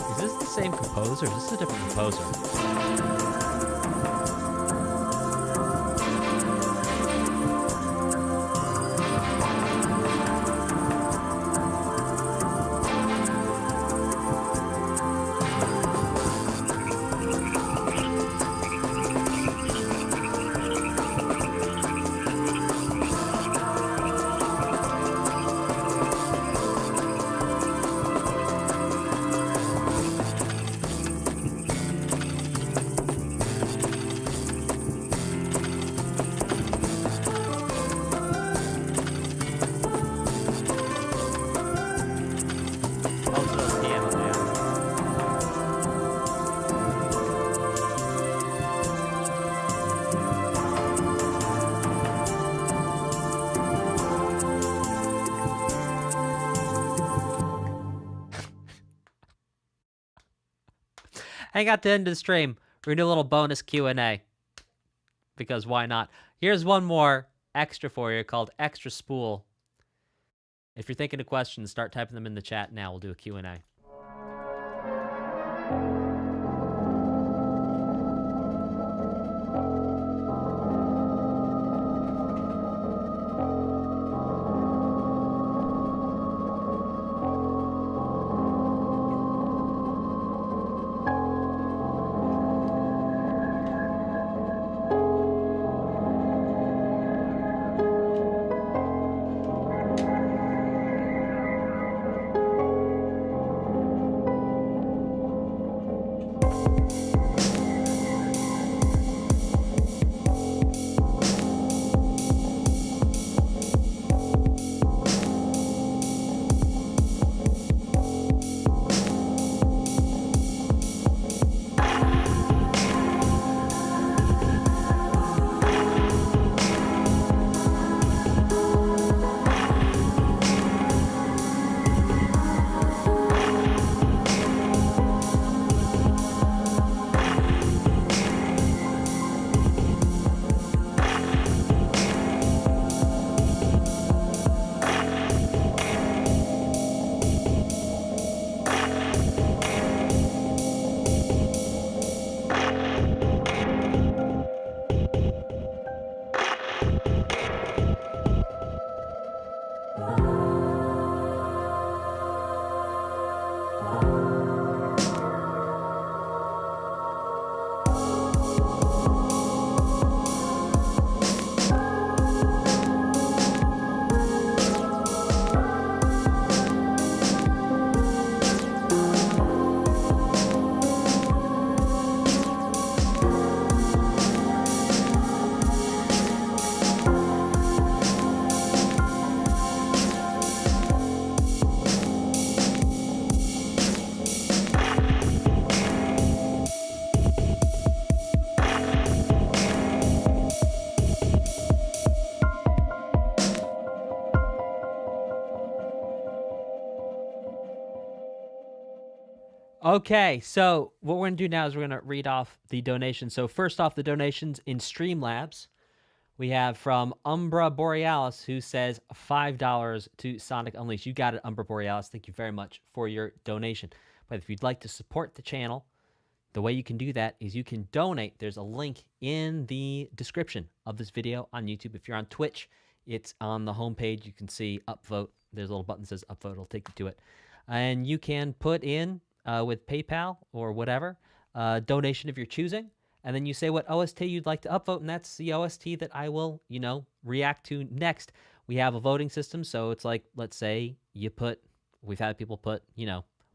A: Is this the same composer? Or is this a different composer? I got to the end of the stream. We're going to do a little bonus Q&A. Because why not? Here's one more extra for you called Extra Spool. If you're thinking of questions, start typing them in the chat now. We'll do a Q&A. Okay, so what we're going to do now is we're going to read off the donations. So first off, the donations in Streamlabs. We have from Umbra Borealis, who says $5 to Sonic Unleashed. You got it, Umbra Borealis. Thank you very much for your donation. But if you'd like to support the channel, the way you can do that is you can donate. There's a link in the description of this video on YouTube. If you're on Twitch, it's on the homepage. You can see upvote. There's a little button that says upvote. It'll take you to it. And you can put in, with PayPal or whatever, donation of your choosing. And then you say what OST you'd like to upvote, and that's the OST that I will, react to next. We have a voting system, so it's like, let's say we've had people put,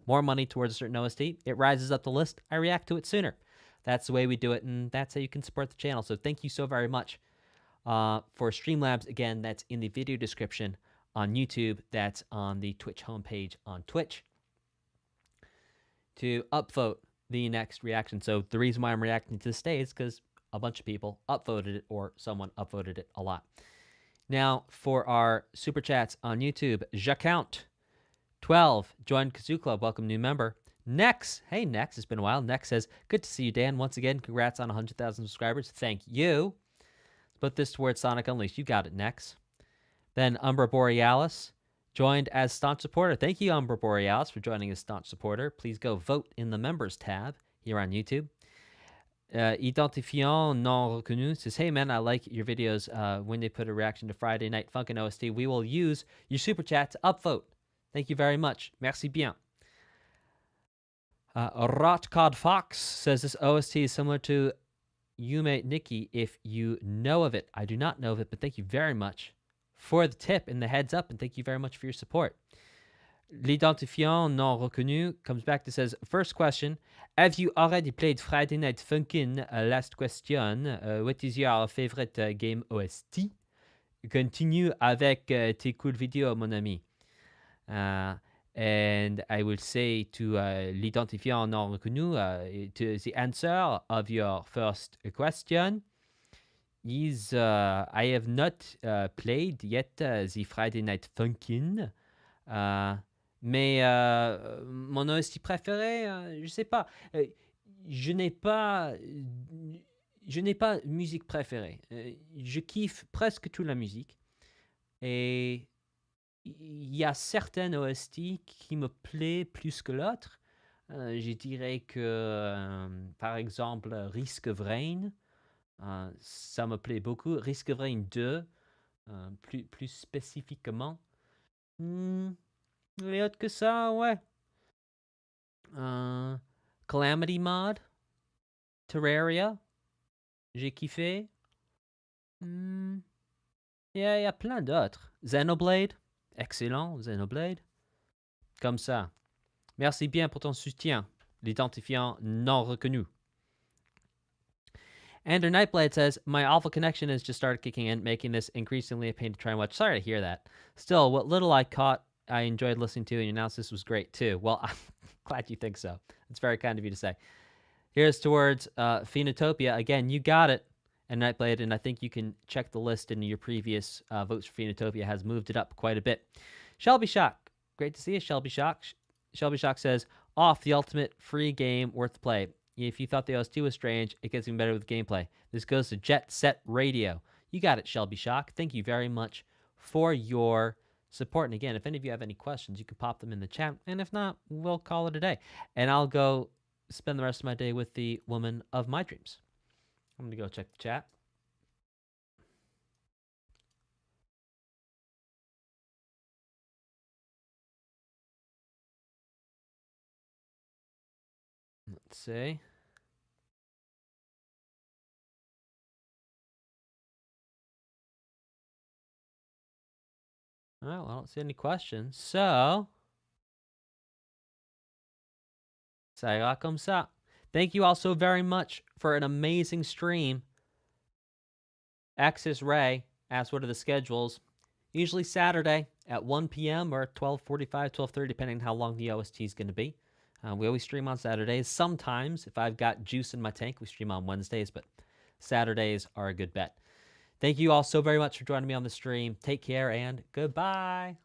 A: more money towards a certain OST. It rises up the list. I react to it sooner. That's the way we do it, and that's how you can support the channel. So thank you so very much. For Streamlabs, again, that's in the video description on YouTube. That's on the Twitch homepage on Twitch. To upvote the next reaction. So the reason why I'm reacting to this day is because a bunch of people upvoted it, or someone upvoted it a lot. Now, for our super chats on YouTube, Jacount12 joined Kazoo Club. Welcome, new member. Nex, hey Nex, it's been a while. Nex says, good to see you, Dan. Once again, congrats on 100,000 subscribers. Thank you. Let's put this towards Sonic Unleashed. You got it, Nex. Then Umbra Borealis joined as staunch supporter. Thank you, Umbra Borealis, for joining as staunch supporter. Please go vote in the members tab here on YouTube. Identifiant non reconnu says, hey man, I like your videos when they put a reaction to Friday Night Funkin' OST. We will use your super chat to upvote. Thank you very much. Merci bien. Rotcod Fox says this OST is similar to Yume Nikki if you know of it. I do not know of it, but thank you very much for the tip and the heads up, and thank you very much for your support. L'identifiant non reconnu comes back to says, first question, have you already played Friday Night Funkin'? Last question, what is your favorite game OST? Continue avec tes cool vidéos, mon ami. And I will say to l'identifiant non reconnu, to the answer of your first question is I have not played yet the Friday Night Funkin'. Mais mon OST préféré, je sais pas. Je n'ai pas musique préférée. Je kiffe presque toute la musique. Et il y a certaines OST qui me plaisent plus que l'autre. Je dirais que, par exemple, Risk of Rain, ça me plaît beaucoup. Risk of Rain 2, plus spécifiquement. Les autres que ça, ouais. Calamity Mod, Terraria, j'ai kiffé. Il y a plein d'autres. Xenoblade, excellent, Xenoblade. Comme ça. Merci bien pour ton soutien, l'identifiant non reconnu. Ender Nightblade says, my awful connection has just started kicking in, making this increasingly a pain to try and watch. Sorry to hear that. Still, what little I caught, I enjoyed listening to, and your analysis was great too. Well, I'm glad you think so. It's very kind of you to say. Here's towards Phenotopia. Again, you got it, and Nightblade, and I think you can check the list in your previous votes for Phenotopia has moved it up quite a bit. Shelby Shock. Great to see you, Shelby Shock. Shelby Shock says, off the ultimate free game worth the play. If you thought the OST was strange, it gets even better with gameplay. This goes to Jet Set Radio. You got it, Shelby Shock. Thank you very much for your support. And again, if any of you have any questions, you can pop them in the chat. And if not, we'll call it a day. And I'll go spend the rest of my day with the woman of my dreams. I'm going to go check the chat. Let's see. Well, I don't see any questions. So, ça ira comme ça. Thank you all so very much for an amazing stream. Axis Ray asks, what are the schedules? Usually Saturday at 1 p.m. or 12:45, 12:30, depending on how long the OST is going to be. We always stream on Saturdays. Sometimes, if I've got juice in my tank, we stream on Wednesdays, but Saturdays are a good bet. Thank you all so very much for joining me on the stream. Take care and goodbye.